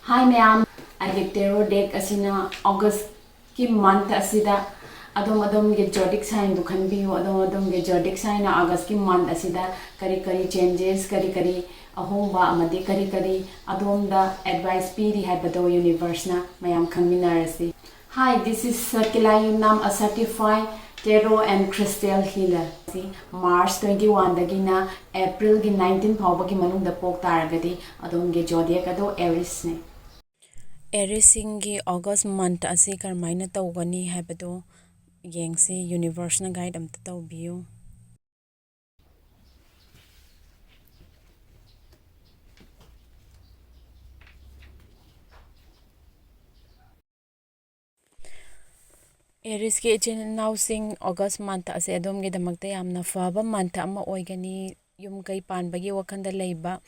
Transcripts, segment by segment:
Hi ma'am, I get tarot deck asina August ki month asida adom ge zodiac sign du Khanbiyu adom ge zodiac sign na August ki month asida kari changes kari ahomba amadi kari adom da advice piri haibado universe na mayam khangminarasi. Hi, this is Kilayunam, a certified tarot and crystal healer. March 21 dagina April 19 fawba ki manung da pok taragadi adom ge zodiac ado Aries ne. Aries-singgi August month asi karmaina tawgani haibado yengsi universe na guide amta tawbiyu. Aries ki ichinausing August month asi adomgi damakta yamna faba month ama oigani yum kai panbagi wakanda leiba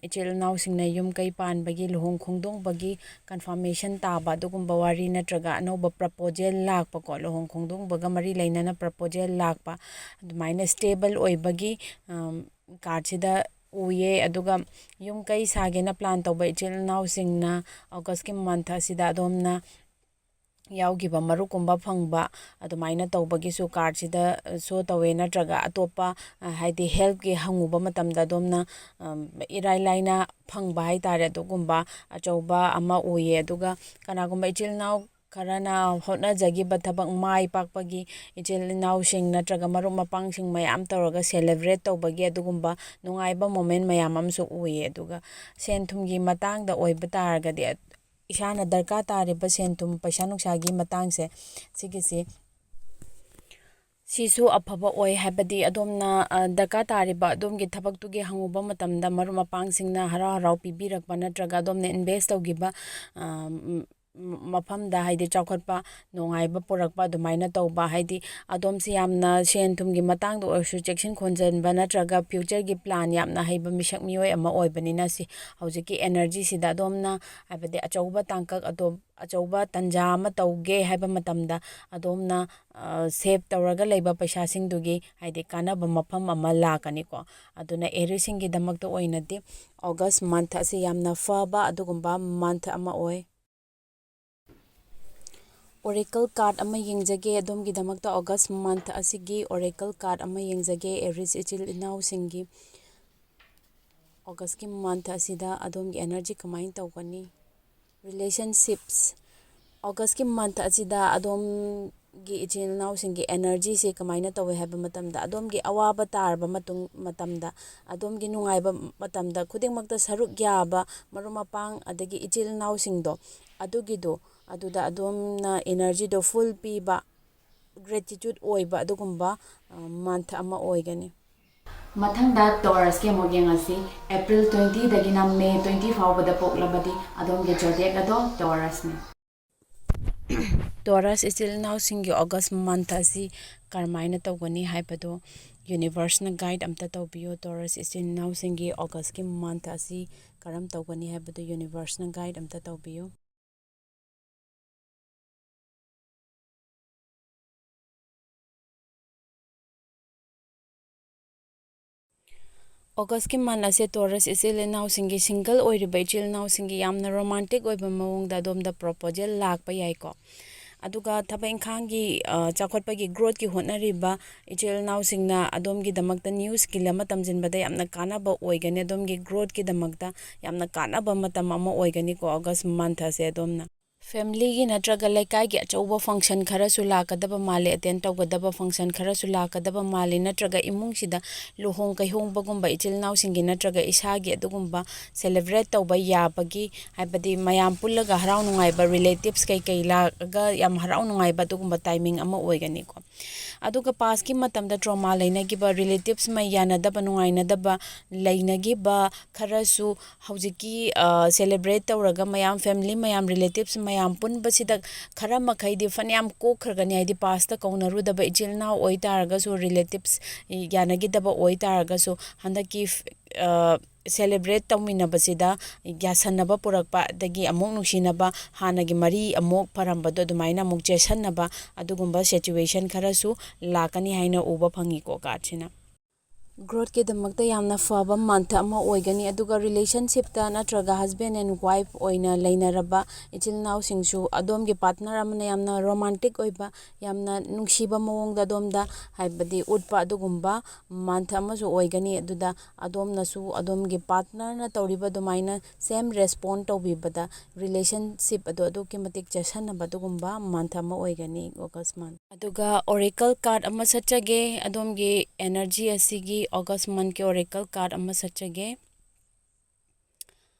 ichil nausingna yum kai panbagi luhong khongdongbagi confirmation taba dugumba wari natraga anoba proposal lakpa ko luhong khongdongbaga mari lainana proposal lakpa adumaina stable oibagi card sida uye aduga yum kai sagena plan tawba ichil nausingna August ki month asida adomna yaugiba marukumba phangba adumaina tawbagisu card sida so tawe natraga atopa haidi help ki hanguba matamda domna irai laina phangba hai tare adugumba achauba ama uye aduga kanagumba ichil naw karana hotna jagi bathabak mai pakpagi ichil naw sing natraga maru mapang sing mayam tawraga celebrate tawbagi adugumba nungaiba moment mayam amsu uye aduga senthumgi matangda oiba taragadi isana darka tariba sentum paisa nuksagi matangse sigisi sisu afaba oi habadi adomna darka tariba adomgi thabaktugi hanguba matamda maru mapangsingna harau pibirakba natraga adomna invest tawgiba mafamda haidi chawkhatpa nongaiba porakpa adumaina tawba haidi adomsi yamna senthumgi matangda oisu cheksin khonjanba natraga future gi plan yamna haiba misak mioi ama oibanina si hojiki energy sida adomna habadi achauba tangkak achauba tanja ama tawge haiba matamda adomna save tawraga leiba paisa singdugi haidi kanaba mafam ama lakaniko aduna Aries-singgi damakta oinadi August month asi yamna faba adugumba month ama oi. Oracle card ama yengjage adomgi damakta August month asigi Oracle card ama yengjage Aries ichil inausingi August ki month asida adomgi energy kamain tawgani relationships August ki month asida adomgi ichil inausingi energy se kamaina tawe haiba matamda adomgi awaba tarba matamda adomgi nungaiba matamda khudingmakta saruk yaba marumapang adagi ichil inausingdo adugido aduda adomna energy do full piba gratitude oiba adugumba month ama oigani. Mathangda Taurus ke amok yengasi April 20 dagina May 20 fawbada poklabadi adom ge zodiac ado Taurus ne. Taurus ichil inausingi August month asi karmaina tawgani haibado universe na guide amta tawbiyo Taurus ichil inausingi August ki month asi karam tawgani haibado universe na guide amta tawbiyo. August ki month ase Taurus ichil inausingi single oiriba ichil inausingi yamna romantic oiba mawongda adomda proposal lakpa yaiko aduga thaba ingkhangi chakotpagi growth ki hotnariba ichil inausingna adomgi damakta new skill ama tamjinbada yamna kanaba oigani adomgi growth ki damakta yamna kanaba matam ama oigani ko August month ase adomna family gi natraga leikai gi achauba function kharasu lakadaba male attend tawgadaba function kharasu lakadaba male natraga imung sida luhong kaihongbagumba ichil nausingi natraga isagi adugumba celebrate tawba yabagi haibadi mayam pullaga harau nungaiba relatives kai laga yam harau nungaiba adugumba timing ama oigani ko aduga past ki matamda trauma leinagiba relatives mai yanadaba nungainadaba leinagiba kharasu hojiki celebrate tawraga mayam family mayam relatives mayam punbasida khara makhaidi fanyam kokhragani haidi pasta kaunarudaba ichil naw oi taragasu relatives yanagidaba oi taragasu handaki celebrate tawminabasida yasanaba purakpa adagi amok nungsinaba hanagi mari amok parambado adumaina amok chesanaba adugumba situation kharasu lakani haina uba phangiko card sina ꯒ꯭ꯔꯣꯠꯀꯤꯗꯃꯛꯇ ꯌꯥꯝꯅ ꯐꯕ month ꯑꯃ ꯑꯣꯏꯒꯅꯤ ꯑꯗꯨꯒ ꯔꯤꯂꯦꯁꯟꯁꯤꯞꯇ ꯅꯠꯇ꯭ꯔꯒ ꯍꯁꯕꯦꯟ and wife ꯑꯣꯏꯅ ꯂꯩꯅꯔꯕ ꯏꯆꯤꯜ ꯏꯅꯥꯎꯁꯤꯡꯁꯨ ꯑꯗꯣꯝꯒꯤ partner ꯑꯃꯅ ꯌꯥꯝꯅ ꯔꯣꯃꯥꯟꯇꯤꯛ ꯑꯣꯏꯕ ꯌꯥꯝꯅ ꯅꯨꯡꯁꯤꯕ ꯃꯑꯣꯡꯗ ꯑꯗꯣꯝꯗ ꯍꯥꯏꯕꯗꯤ ꯎꯠꯄ ꯑꯗꯨꯒꯨꯝꯕ ꯃꯟꯊ ꯑꯃꯁꯨ ꯑꯣꯏꯒꯅꯤ ꯑꯗꯨꯗ ꯑꯗꯣꯝꯅꯁꯨ ꯑꯗꯣꯝꯒꯤ ꯄꯥꯔꯠꯅꯔꯅ ꯇꯧꯔꯤꯕ ꯑꯗꯨꯃꯥꯏꯅ ꯁꯦꯝ ꯔꯦꯁꯄꯣꯟ ꯇꯧꯕꯤꯕꯗ ꯔꯤꯂꯦꯁꯟꯁꯤꯞ ꯑꯗꯣ ꯑꯗꯨꯛꯀꯤ ꯃꯇꯤꯛ ꯆꯦꯁꯟꯅꯕ ꯑꯗꯨꯒꯨꯝꯕ ꯃꯟꯊ ꯑꯃ ꯑꯣꯏꯒꯅꯤ ꯑꯣꯒꯁ ꯃꯟꯊ ꯑꯗꯨꯒ ꯑꯣꯔꯦꯀꯜ ꯀꯥꯔꯗ ꯑꯃ ꯁꯠꯆꯒꯦ ꯑꯗꯣꯝꯒꯤ ꯑꯦꯅꯔꯖꯤ ꯑꯁꯤꯒꯤ ꯑꯣꯒꯁ ꯃꯟꯊꯀꯤ ꯑꯣꯔꯦꯀꯜ ꯀꯥꯔꯗ ꯑꯃ ꯁꯠꯆꯒꯦ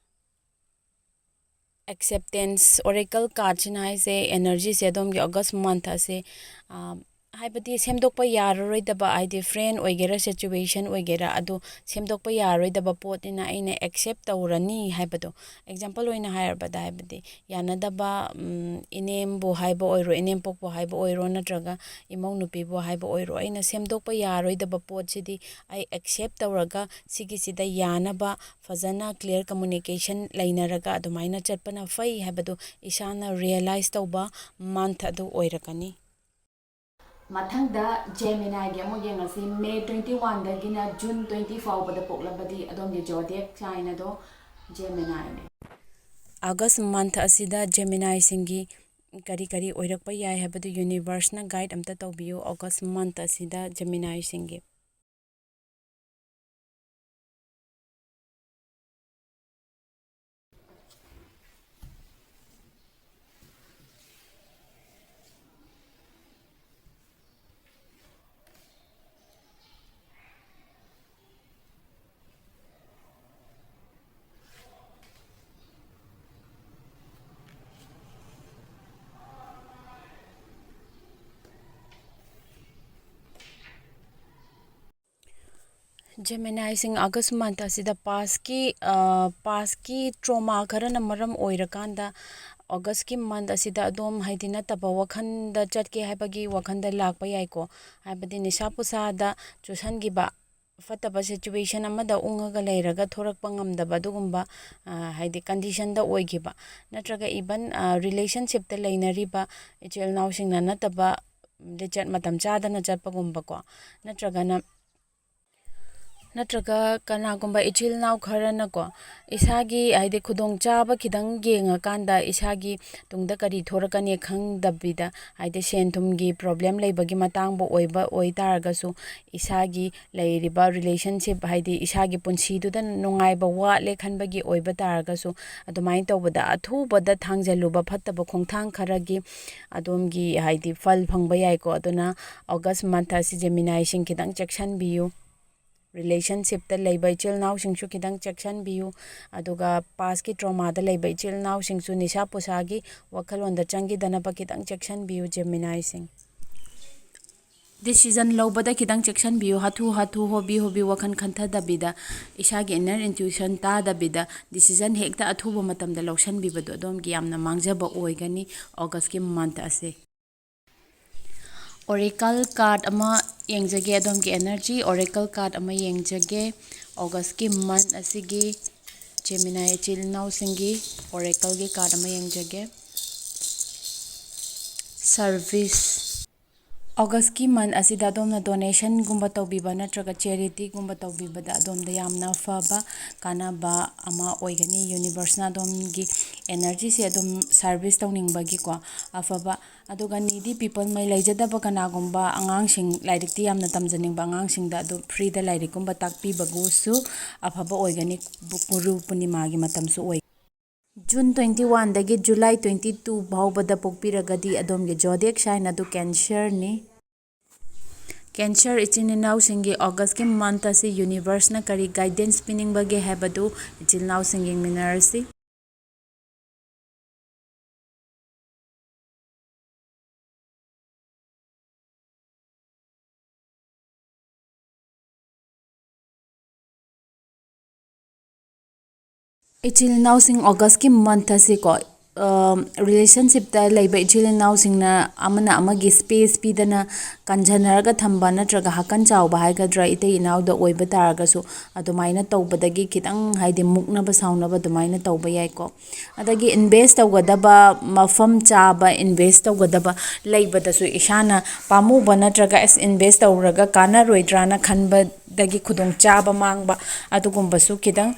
ꯑꯦꯛꯁꯦꯞꯇꯦꯟꯁ ꯑꯣꯔꯦꯀꯜ ꯀꯥꯔꯗꯁꯤꯅ ꯍꯥꯏꯁꯦ ꯑꯦꯅꯔꯖꯤꯁꯦ ꯑꯗꯣꯝꯒꯤ ꯑꯣꯒꯁ ꯃꯟꯊ ꯑꯁꯦ ꯍꯥꯏꯕꯗꯤ ꯁꯦꯝꯗꯣꯛꯄ ꯌꯥꯔꯔꯣꯏꯗꯕ ꯍꯥꯏꯗꯤ ꯐ꯭ꯔꯦꯟ ꯑꯣꯏꯒꯦꯔꯥ ꯁꯤꯆꯨꯋꯦꯁꯟ ꯑꯣꯏꯒꯦꯔꯥ ꯑꯗꯨ ꯁꯦꯝꯗꯣꯛꯄ ꯌꯥꯔꯔꯣꯏꯗꯕ ꯄꯣꯠꯅꯤꯅ ꯑꯩꯅ ꯑꯦꯛꯁꯦꯞ ꯇꯧꯔꯅꯤ ꯍꯥꯏꯕꯗꯣ ꯑꯦꯛꯖꯥꯝꯄꯜ ꯑꯣꯏꯅ ꯍꯥꯏꯔꯕꯗ ꯍꯥꯏꯕꯗꯤ ꯌꯥꯅꯗꯕ ꯏꯅꯦꯝꯕꯨ ꯍꯥꯏꯕ ꯑꯣꯏꯔꯣ ꯏꯅꯦꯝꯄꯣꯛꯄꯨ ꯍꯥꯏꯕ ꯑꯣꯏꯔꯣ ꯅꯠꯇ꯭ꯔꯒ ꯏꯃꯧ ꯅꯨꯄꯤꯕꯨ ꯍꯥꯏꯕ ꯑꯣꯏꯔꯣ ꯑꯩꯅ ꯁꯦꯝꯗꯣꯛꯄ ꯌꯥꯔꯣꯏꯗꯕ ꯄꯣꯠꯁꯤꯗꯤ ꯑꯩ ꯑꯦꯛꯁꯦꯞ ꯇꯧꯔꯒ ꯁꯤꯒꯤꯁꯤꯗ ꯌꯥꯅꯕ ꯐꯖꯅ ꯀ꯭ꯂꯤꯌꯔ ꯀꯃꯨꯅꯤꯀꯦꯁꯟ ꯂꯩꯅꯔꯒ ꯑꯗꯨꯃꯥꯏꯅ ꯆꯠꯄꯅ ꯐꯩ ꯍꯥꯏꯕꯗꯨ ꯏꯁꯥꯅ ꯔꯤꯌꯦꯂꯥꯏꯁ ꯇꯧꯕ ꯃꯟꯊ ꯑꯗꯨ ꯑꯣꯏꯔꯛꯀꯅꯤ ꯃꯊꯪꯗ ꯖꯦꯃꯤꯅꯥꯏꯒꯤ ꯑꯃꯨꯛ ꯌꯦꯡꯉꯁꯤ ꯃꯦ 21ꯗꯒꯤꯅ ꯖꯨꯟ 20 ꯐꯥꯎꯕꯗ ꯄꯣꯛꯂꯕꯗꯤ ꯑꯗꯣꯝꯒꯤ ꯖꯣꯗꯤꯌꯦꯛ ꯁꯥꯏꯟ ꯑꯗꯣ ꯖꯦꯃꯤꯅꯥꯏꯅꯤ ꯑꯥꯒꯁ ꯃꯟꯊ ꯑꯁꯤꯗ ꯖꯦꯃꯤꯅꯥꯏꯁꯤꯡꯒꯤ ꯀꯔꯤ ꯀꯔꯤ ꯑꯣꯏꯔꯛꯄ ꯌꯥꯏ ꯍꯥꯏꯕꯗꯨ ꯌꯨꯅꯤꯚꯔꯁꯅ ꯒꯥꯏꯗ ꯑꯝꯇ ꯇꯧꯕꯤꯌꯨ ꯑꯣꯒꯁ ꯃꯟꯊ ꯑꯁꯤꯗ ꯖꯦꯃꯤꯅꯥꯏꯁꯤꯡꯒꯤ ꯖꯦꯃꯤꯅꯥꯏꯁꯤꯡ ꯑꯥꯒꯁ ꯃꯟꯊ ꯑꯁꯤꯗ ꯄꯥꯁꯀꯤ ꯇ꯭ꯔꯣꯃꯥ ꯈꯔꯅ ꯃꯔꯝ ꯑꯣꯏꯔꯀꯥꯟꯗ ꯑꯣꯒꯁꯀꯤ ꯃꯟꯊ ꯑꯁꯤꯗ ꯑꯗꯣꯝ ꯍꯥꯏꯗꯤ ꯅꯠꯇꯕ ꯋꯥꯈꯜꯗ ꯆꯠꯀꯦ ꯍꯥꯏꯕꯒꯤ ꯋꯥꯈꯜꯗ ꯂꯥꯛꯄ ꯌꯥꯏꯀꯣ ꯍꯥꯏꯕꯗꯤ ꯅꯤꯁꯥ ꯄꯨꯁꯥꯗ ꯆꯨꯁꯟꯈꯤꯕ ꯐꯠꯇꯕ ꯁꯤꯆꯨꯋꯦꯁꯟ ꯑꯃꯗ ꯎꯡꯉꯒ ꯂꯩꯔꯒ ꯊꯣꯔꯛꯄ ꯉꯝꯗꯕ ꯑꯗꯨꯒꯨꯝꯕ ꯍꯥꯏꯗꯤ ꯀꯟꯗꯤꯁꯟꯗ ꯑꯣꯏꯈꯤꯕ ꯅꯠꯇ꯭ꯔꯒ ꯏꯚꯟ ꯔꯤꯂꯦꯁꯟꯁꯤꯞꯇ ꯂꯩꯅꯔꯤꯕ ꯏꯆꯤꯜ ꯏꯅꯥꯎꯁꯤꯡꯅ ꯅꯠꯇꯕ ꯂꯤꯆꯠ ꯃꯇꯝ ꯆꯥꯗꯅ ꯆꯠꯄꯒꯨꯝꯕꯀꯣ ꯅꯠꯇ꯭ꯔꯒ ꯀꯅꯥꯒꯨꯝꯕ ꯏꯆꯤꯜ ꯏꯅꯥꯎ ꯈꯔꯅꯀꯣ ꯏꯁꯥꯒꯤ ꯍꯥꯏꯗꯤ ꯈꯨꯗꯣꯡꯆꯥꯕ ꯈꯤꯇꯪ ꯌꯦꯡꯉꯀꯥꯟꯗ ꯏꯁꯥꯒꯤ ꯇꯨꯡꯗ ꯀꯔꯤ ꯊꯣꯔꯛꯀꯅꯤ ꯈꯪꯗꯕꯤꯗ ꯍꯥꯏꯗꯤ ꯁꯦꯟ ꯊꯨꯝꯒꯤ ꯄ꯭ꯔꯣꯕ꯭ꯂꯦꯝ ꯂꯩꯕꯒꯤ ꯃꯇꯥꯡꯕꯨ ꯑꯣꯏ ꯇꯥꯔꯒꯁꯨ ꯏꯁꯥꯒꯤ ꯂꯩꯔꯤꯕ ꯔꯤꯂꯦꯁꯟꯁꯤꯞ ꯍꯥꯏꯗꯤ ꯏꯁꯥꯒꯤ ꯄꯨꯟꯁꯤꯗꯨꯗ ꯅꯨꯡꯉꯥꯏꯕ ꯋꯥꯠꯂꯦ ꯈꯟꯕꯒꯤ ꯑꯣꯏꯕ ꯇꯥꯔꯒꯁꯨ ꯑꯗꯨꯃꯥꯏꯅ ꯇꯧꯕꯗ ꯑꯊꯨꯕꯗ ꯊꯥꯡꯖꯜꯂꯨꯕ ꯐꯠꯇꯕ ꯈꯣꯡꯊꯥꯡ ꯈꯔꯒꯤ ꯑꯗꯣꯝꯒꯤ ꯍꯥꯏꯗꯤ ꯐꯜ ꯐꯪꯕ ꯌꯥꯏꯀꯣ ꯑꯗꯨꯅ ꯑꯣꯒꯁ ꯃꯟꯊ ꯑꯁꯤ ꯖꯦꯃꯤꯅꯥꯏꯁꯤꯡ ꯈꯤꯇꯪ ꯆꯦꯛꯁꯤꯟꯕꯤꯌꯨ ꯔꯤꯂꯦꯁꯟꯁꯤꯞꯇ ꯂꯩꯕ ꯏꯆꯤꯜ ꯏꯅꯥꯎꯁꯤꯡꯁꯨ ꯈꯤꯇꯪ ꯆꯦꯛꯁꯤꯟꯕꯤꯌꯨ ꯑꯗꯨꯒ ꯄꯥꯁꯀꯤ ꯇ꯭ꯔꯣꯃꯥꯗ ꯂꯩꯕ ꯏꯆꯤꯜ ꯏꯅꯥꯎꯁꯤꯡꯁꯨ ꯅꯤꯁꯥ ꯄꯨꯁꯥꯒꯤ ꯋꯥꯈꯜꯂꯣꯟꯗ ꯆꯪꯈꯤꯗꯅꯕ ꯈꯤꯇꯪ ꯆꯦꯛꯁꯤꯟꯕꯤꯌꯨ ꯖꯦꯃꯤꯅꯥꯏꯁꯤꯡ ꯗꯤꯁꯤꯖꯟ ꯂꯧꯕꯗ ꯈꯤꯇꯪ ꯆꯦꯛꯁꯤꯟꯕꯤꯌꯨ ꯍꯥꯊꯨ ꯍꯣꯕꯤ ꯋꯥꯈꯜ ꯈꯟꯊꯗꯕꯤꯗ ꯏꯁꯥꯒꯤ ꯏꯟꯅꯔ ꯏꯟꯇ꯭ꯌꯨꯁꯟ ꯇꯥꯗꯕꯤꯗ ꯗꯤꯁꯤꯖꯟ ꯍꯦꯛꯇ ꯑꯊꯨꯕ ꯃꯇꯝꯗ ꯂꯧꯁꯤꯟꯕꯤꯕꯗꯣ ꯑꯗꯣꯝꯒꯤ ꯌꯥꯝꯅ ꯃꯥꯡꯖꯕ ꯑꯣꯏꯒꯅꯤ ꯑꯣꯒꯁꯀꯤ ꯃꯟꯊ ꯑꯁꯤ ꯑꯣꯔꯦꯀꯜ ꯀꯥꯔꯗ ꯑꯃ ꯌꯦꯡꯖꯒꯦ ꯑꯗꯣꯝꯒꯤ ꯑꯦꯅꯔꯖꯤ ꯑꯣꯔꯦꯀꯜ ꯀꯥꯔꯗ ꯑꯃ ꯌꯦꯡꯖꯒꯦ ꯑꯣꯒꯁꯀꯤ ꯃꯟꯊ ꯑꯁꯤꯒꯤ ꯖꯦꯃꯤꯅꯥꯏ ꯏꯆꯤꯜ ꯏꯅꯥꯎꯁꯤꯡꯒꯤ ꯑꯣꯔꯦꯀꯜꯒꯤ ꯀꯥꯔꯗ ꯑꯃ ꯌꯦꯡꯖꯒꯦ ꯁꯔꯚꯤꯁ ꯑꯣꯒꯁꯀꯤ ꯃꯟꯊ ꯑꯁꯤꯗ ꯑꯗꯣꯝꯅ ꯗꯣꯅꯦꯁꯟꯒꯨꯝꯕ ꯇꯧꯕꯤꯕ ꯅꯠꯇ꯭ꯔꯒ ꯆꯦꯔꯤꯇꯤꯒꯨꯝꯕ ꯇꯧꯕꯤꯕꯗ ꯑꯗꯣꯝꯗ ꯌꯥꯝꯅ ꯐꯕ ꯀꯥꯟꯅꯕ ꯑꯃ ꯑꯣꯏꯒꯅꯤ ꯌꯨꯅꯤꯚꯔꯁꯅ ꯑꯗꯣꯝꯒꯤ ꯑꯦꯅꯔꯖꯤꯁꯦ ꯑꯗꯨꯝ ꯁꯥꯔꯚꯤꯁ ꯇꯧꯅꯤꯡꯕꯒꯤꯀꯣ ꯑꯐꯕ ꯑꯗꯨꯒ ꯅꯤꯗꯤ ꯄꯤꯄꯜ ꯃꯩ ꯂꯩꯖꯗꯕ ꯀꯅꯥꯒꯨꯝꯕ ꯑꯉꯥꯡꯁꯤꯡ ꯂꯥꯏꯔꯤꯛꯇꯤ ꯌꯥꯝꯅ ꯇꯝꯖꯅꯤꯡꯕ ꯑꯉꯥꯡꯁꯤꯡꯗ ꯑꯗꯨꯝ ꯐ꯭ꯔꯤꯗ ꯂꯥꯏꯔꯤꯛꯀꯨꯝꯕ ꯇꯥꯛꯄꯤꯕꯕꯨꯁꯨ ꯑꯐꯕ ꯑꯣꯏꯒꯅꯤ ꯒꯨꯔꯨ ꯄꯨꯔꯅꯤꯃꯥꯒꯤ ꯃꯇꯝꯁꯨ ꯑꯣꯏ ꯖꯨꯟ 21ꯗꯒꯤ ꯖꯨꯂꯥꯏ 22 ꯐꯥꯎꯕꯗ ꯄꯣꯛꯄꯤꯔꯒꯗꯤ ꯑꯗꯣꯝꯒꯤ ꯖꯣꯗꯤꯌꯦꯛ ꯁꯥꯏꯟ ꯑꯗꯨ ꯀꯦꯟꯁꯔꯅꯤ ꯀꯦꯟꯁꯔ ꯏꯆꯤꯟ ꯏꯅꯥꯎꯁꯤꯡꯒꯤ ꯑꯣꯒꯁꯀꯤ ꯃꯟꯊ ꯑꯁꯤ ꯌꯨꯅꯤꯚꯔꯁꯅ ꯀꯔꯤ ꯒꯥꯏꯗꯦꯟꯁ ꯄꯤꯅꯤꯡꯕꯒꯦ ꯍꯥꯏꯕꯗꯨ ꯏꯆꯤꯜ ꯏꯅꯥꯎꯁꯤꯡ ꯌꯦꯡꯃꯤꯟꯅꯔꯁꯤ ꯏꯆꯤꯜ ꯏꯅꯥꯎꯁꯤꯡ ꯑꯣꯒꯁꯀꯤ ꯃꯟꯊ ꯑꯁꯤꯀꯣ ꯔꯤꯂꯦꯁꯟꯁꯤꯞꯇ ꯂꯩꯕ ꯏꯆꯤꯜ ꯏꯅꯥꯎꯁꯤꯡꯅ ꯑꯃꯅ ꯑꯃꯒꯤ ꯁ꯭ꯄꯦꯁ ꯄꯤꯗꯅ ꯀꯟꯖꯟꯅꯔꯒ ꯊꯝꯕ ꯅꯠꯇ꯭ꯔꯒ ꯍꯀꯟ ꯆꯥꯎꯕ ꯍꯥꯏꯒꯗ꯭ꯔꯥ ꯏꯇꯩ ꯏꯅꯥꯎꯗ ꯑꯣꯏꯕ ꯇꯥꯔꯒꯁꯨ ꯑꯗꯨꯃꯥꯏꯅ ꯇꯧꯕꯗꯒꯤ ꯈꯤꯇꯪ ꯍꯥꯏꯗꯤ ꯃꯨꯛꯅꯕ ꯁꯥꯎꯅꯕ ꯑꯗꯨꯃꯥꯏꯅ ꯇꯧꯕ ꯌꯥꯏꯀꯣ. ꯑꯗꯒꯤ ꯏꯟꯚꯦꯁ ꯇꯧꯒꯗꯕ ꯃꯐꯝ ꯆꯥꯕ ꯏꯟꯚꯦꯁ ꯇꯧꯒꯗꯕ ꯂꯩꯕꯗꯁꯨ ꯏꯁꯥꯅ ꯄꯥꯝꯃꯨꯕ ꯅꯠꯇ꯭ꯔꯒ ꯏꯟꯚꯦꯁ ꯇꯧꯔꯒ ꯀꯥꯟꯅꯔꯣꯏꯗ꯭ꯔꯥꯅ ꯈꯟꯕꯗꯒꯤ ꯈꯨꯗꯣꯡꯆꯥꯕ ꯃꯥꯡꯕ ꯑꯗꯨꯒꯨꯝꯕꯁꯨ ꯈꯤꯇꯪ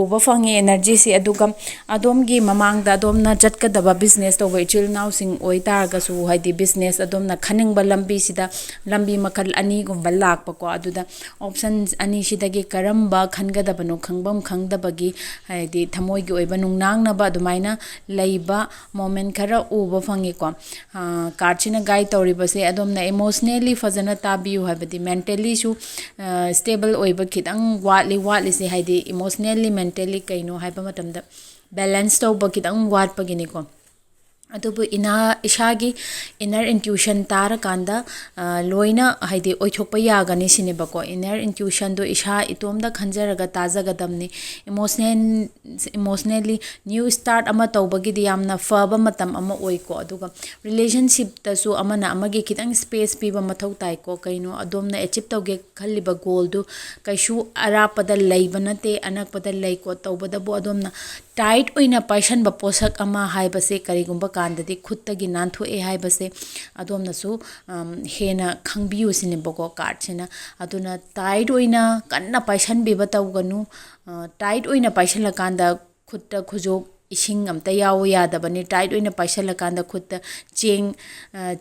ꯎꯕ ꯐꯪꯉꯤ 에너지ꯁꯤ. ꯑꯗꯨꯒ ꯑꯗꯣꯝꯒꯤ ꯃꯃꯥꯡꯗ ꯑꯗꯣꯝꯅ ꯆꯠꯀꯗꯕ ꯕꯤꯖꯤꯅꯦꯁ ꯇꯧꯕ ꯏꯆꯤꯜ ꯏꯅꯥꯎꯁꯤꯡ ꯑꯣꯏꯇꯥꯔꯒꯁꯨ ꯍꯥꯏꯗꯤ ꯕꯤꯖꯤꯅꯦꯁ ꯑꯗꯣꯝꯅ ꯈꯟꯅꯤꯡꯕ ꯂꯝꯕꯤꯁꯤꯗ ꯂꯝꯕꯤ ꯃꯈꯜ ꯑꯅꯤꯒꯨꯝꯕ ꯂꯥꯛꯄꯀꯣ. ꯑꯗꯨꯗ ꯑꯣꯞꯁꯟ ꯑꯅꯤꯁꯤꯗꯒꯤ ꯀꯔꯝꯕ ꯈꯟꯒꯗꯕꯅꯣ ꯈꯪꯐꯝ ꯈꯪꯗꯕꯒꯤ ꯍꯥꯏꯗꯤ ꯊꯃꯣꯏꯒꯤ ꯑꯣꯏꯕ ꯅꯨꯡꯅꯥꯡꯅꯕ ꯑꯗꯨꯃꯥꯏꯅ ꯂꯩꯕ ꯃꯣꯃꯦꯟ ꯈꯔ ꯎꯕ ꯐꯪꯉꯤꯀꯣ. ꯀꯥꯔꯠꯁꯤꯅ ꯒꯥꯏꯗ ꯇꯧꯔꯤꯕꯁꯦ ꯑꯗꯣꯝꯅ ꯏꯃꯣꯁꯅꯦꯜꯂꯤ ꯐꯖꯅ ꯇꯥꯕꯤꯌꯨ, ꯍꯥꯏꯕꯗꯤ ꯃꯦꯟꯇꯦꯜꯂꯤꯁꯨ ꯁ꯭ꯇꯦꯕꯜ ꯑꯣꯏꯕ ꯈꯤꯇꯪ ꯋꯥꯠꯂꯤꯁꯦ ꯍꯥꯏꯗꯤ ꯏꯃꯣꯁꯅꯦꯜꯂꯤ ꯃꯦꯟꯇꯦꯜꯂꯤ ꯀꯩꯅꯣ ꯍꯥꯏꯕ ꯃꯇꯝꯗ ꯕꯦꯂꯦꯟꯁ ꯇꯧꯕ ꯈꯤꯇꯪ ꯋꯥꯠꯄꯒꯤꯅꯤꯀꯣ. ꯑꯗꯨꯕꯨ ꯏꯁꯥꯒꯤ ꯏꯅꯔ ꯏꯟꯇ꯭ꯌꯨꯁꯟ ꯇꯥꯔꯀꯥꯟꯗ ꯂꯣꯏꯅ ꯍꯥꯏꯗꯤ ꯑꯣꯏꯊꯣꯛꯄ ꯌꯥꯒꯅꯤ ꯁꯤꯅꯦꯕꯀꯣ. ꯏꯅꯔ ꯏꯟꯇ꯭ꯌꯨꯁꯟꯗꯣ ꯏꯁꯥ ꯏꯇꯣꯝꯗ ꯈꯟꯖꯔꯒ ꯇꯥꯖꯒꯗꯕꯅꯤ. ꯏꯃꯣꯁꯅꯦꯜꯂꯤ ꯅ꯭ꯌꯨ ꯁ꯭ꯇꯥꯔꯠ ꯑꯃ ꯇꯧꯕꯒꯤꯗꯤ ꯌꯥꯝꯅ ꯐꯕ ꯃꯇꯝ ꯑꯃ ꯑꯣꯏꯀꯣ. ꯑꯗꯨꯒ ꯔꯤꯂꯦꯁꯟꯁꯤꯞꯇꯁꯨ ꯑꯃꯅ ꯑꯃꯒꯤ ꯈꯤꯇꯪ ꯁ꯭ꯄꯦꯁ ꯄꯤꯕ ꯃꯊꯧ ꯇꯥꯏꯀꯣ. ꯀꯩꯅꯣ ꯑꯗꯣꯝꯅ ꯑꯦꯆꯤꯞ ꯇꯧꯒꯦ ꯈꯜꯂꯤꯕ ꯒꯣꯜꯗꯨ ꯀꯩꯁꯨ ꯑꯔꯥꯞꯄꯗ ꯂꯩꯕ ꯅꯠꯇꯦ, ꯑꯅꯛꯄꯗ ꯂꯩꯀꯣ. ꯇꯧꯕꯗꯕꯨ ꯑꯗꯣꯝꯅ ꯇꯥꯏꯠ ꯑꯣꯏꯅ ꯄꯥꯏꯁꯟꯕ ꯄꯣꯠꯁꯛ ꯑꯃ ꯍꯥꯏꯕꯁꯦ ꯀꯔꯤꯒꯨꯝꯕ ꯀꯥꯟꯗꯗꯤ ꯈꯨꯠꯇꯒꯤ ꯅꯥꯟꯊꯣꯛꯑꯦ ꯍꯥꯏꯕꯁꯦ ꯑꯗꯣꯝꯅꯁꯨ ꯍꯦꯟꯅ ꯈꯪꯕꯤꯌꯨ ꯁꯤꯅꯦꯕꯀꯣ ꯀꯥꯔꯠꯁꯤꯅ. ꯑꯗꯨꯅ ꯇꯥꯏꯠ ꯑꯣꯏꯅ ꯀꯟꯅ ꯄꯥꯏꯁꯟꯕꯤꯕ ꯇꯧꯒꯅꯨ. ꯇꯥꯏꯠ ꯑꯣꯏꯅ ꯄꯥꯏꯁꯜꯂꯀꯥꯟꯗ ꯈꯨꯠꯇ ꯈꯨꯖꯣꯛ ꯏꯁꯤꯡ ꯑꯝꯇ ꯌꯥꯎꯕ ꯌꯥꯗꯕꯅꯤ. ꯇꯥꯏꯠ ꯑꯣꯏꯅ ꯄꯥꯏꯁꯜꯂꯀꯥꯟꯗ ꯈꯨꯠꯇ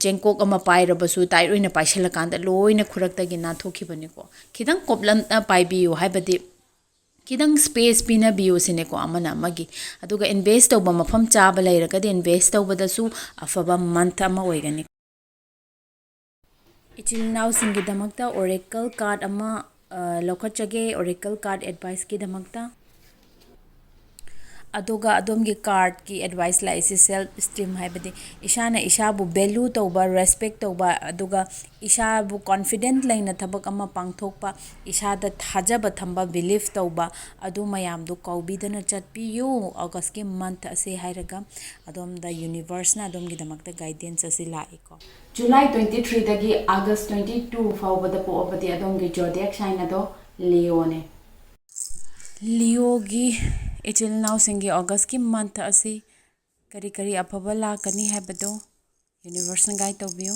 ꯆꯦꯡꯀꯣꯛ ꯑꯃ ꯄꯥꯏꯔꯕꯁꯨ ꯇꯥꯏꯠ ꯑꯣꯏꯅ ꯄꯥꯏꯁꯜꯂꯀꯥꯟꯗ ꯂꯣꯏꯅ ꯈꯨꯔꯛꯇꯒꯤ ꯅꯥꯟꯊꯣꯛꯈꯤꯕꯅꯤꯀꯣ. ꯈꯤꯇꯪ ꯀꯣꯞꯂꯝꯅ ꯄꯥꯏꯕꯤꯌꯨ, ꯍꯥꯏꯕꯗꯤ ꯈꯤꯇꯪ ꯁ꯭ꯄꯦꯁ ꯄꯤꯅꯕꯤꯌꯨ ꯁꯤꯅꯦꯀꯣ ꯑꯃꯅ ꯑꯃꯒꯤ. ꯑꯗꯨꯒ ꯏꯟꯚꯦꯁ ꯇꯧꯕ ꯃꯐꯝ ꯆꯥꯕ ꯂꯩꯔꯒꯗꯤ ꯏꯟꯚꯦꯁ ꯇꯧꯕꯗꯁꯨ ꯑꯐꯕ ꯃꯟꯊ ꯑꯃ ꯑꯣꯏꯒꯅꯤ. ꯏꯆꯤꯜ ꯏꯅꯥꯎꯁꯤꯡꯒꯤꯗꯃꯛꯇ ꯑꯣꯔꯦꯀꯜ ꯀꯥꯔꯠ ꯑꯃ ꯂꯧꯈꯠꯆꯒꯦ, ꯑꯣꯔꯦꯀꯜ ꯀꯥꯔꯠ ꯑꯦꯗꯚꯥꯏꯁꯀꯤꯗꯃꯛꯇ. ꯑꯗꯨꯒ ꯑꯗꯣꯝꯒꯤ ꯀꯥꯔꯠꯀꯤ ꯑꯦꯗꯚꯥꯏꯁ ꯂꯥꯛꯏꯁꯤ ꯁꯦꯜꯐ ꯏꯁꯇꯤꯝ, ꯍꯥꯏꯕꯗꯤ ꯏꯁꯥꯅ ꯏꯁꯥꯕꯨ ꯚꯦꯂꯨ ꯇꯧꯕ, ꯔꯦꯁꯄꯦꯛ ꯇꯧꯕ, ꯑꯗꯨꯒ ꯏꯁꯥꯕꯨ ꯀꯣꯟꯐꯤꯗꯦꯟꯠ ꯂꯩꯅ ꯊꯕꯛ ꯑꯃ ꯄꯥꯡꯊꯣꯛꯄ, ꯏꯁꯥꯗ ꯊꯥꯖꯕ ꯊꯝꯕ, ꯕꯤꯂꯤꯐ ꯇꯧꯕ, ꯑꯗꯨ ꯃꯌꯥꯝꯗꯨ ꯀꯥꯎꯕꯤꯗꯅ ꯆꯠꯄꯤꯌꯨ ꯑꯣꯒꯁꯀꯤ ꯃꯟꯊ ꯑꯁꯤ ꯍꯥꯏꯔꯒ ꯑꯗꯣꯝꯗ ꯌꯨꯅꯤꯚꯔꯁꯅ ꯑꯗꯣꯝꯒꯤꯗꯃꯛꯇ ꯒꯥꯏꯗꯦꯟꯁ ꯑꯁꯤ ꯂꯥꯛꯏꯀꯣ. ꯖꯨꯂꯥꯏ 23ꯗꯒꯤ ꯑꯥꯒꯁ 22 ꯐꯥꯎꯕꯗ ꯄꯣꯛꯑꯕꯗꯤ ꯑꯗꯣꯝꯒꯤ ꯖꯣꯗꯤꯌꯥꯛ ꯁꯥꯏꯟ ꯑꯗꯣ ꯂꯤꯑꯣꯅꯦ. ꯂꯤꯑꯣꯒꯤ ꯏꯆꯤꯜ ꯏꯅꯥꯎꯁꯤꯡꯒꯤ ꯑꯣꯒꯁꯀꯤ ꯃꯟꯊ ꯑꯁꯤ ꯀꯔꯤ ꯀꯔꯤ ꯑꯐꯕ ꯂꯥꯛꯀꯅꯤ ꯍꯥꯏꯕꯗꯨ ꯌꯨꯅꯤꯚꯔꯁꯅ ꯒꯥꯏꯗ ꯇꯧꯕꯤꯌꯨ.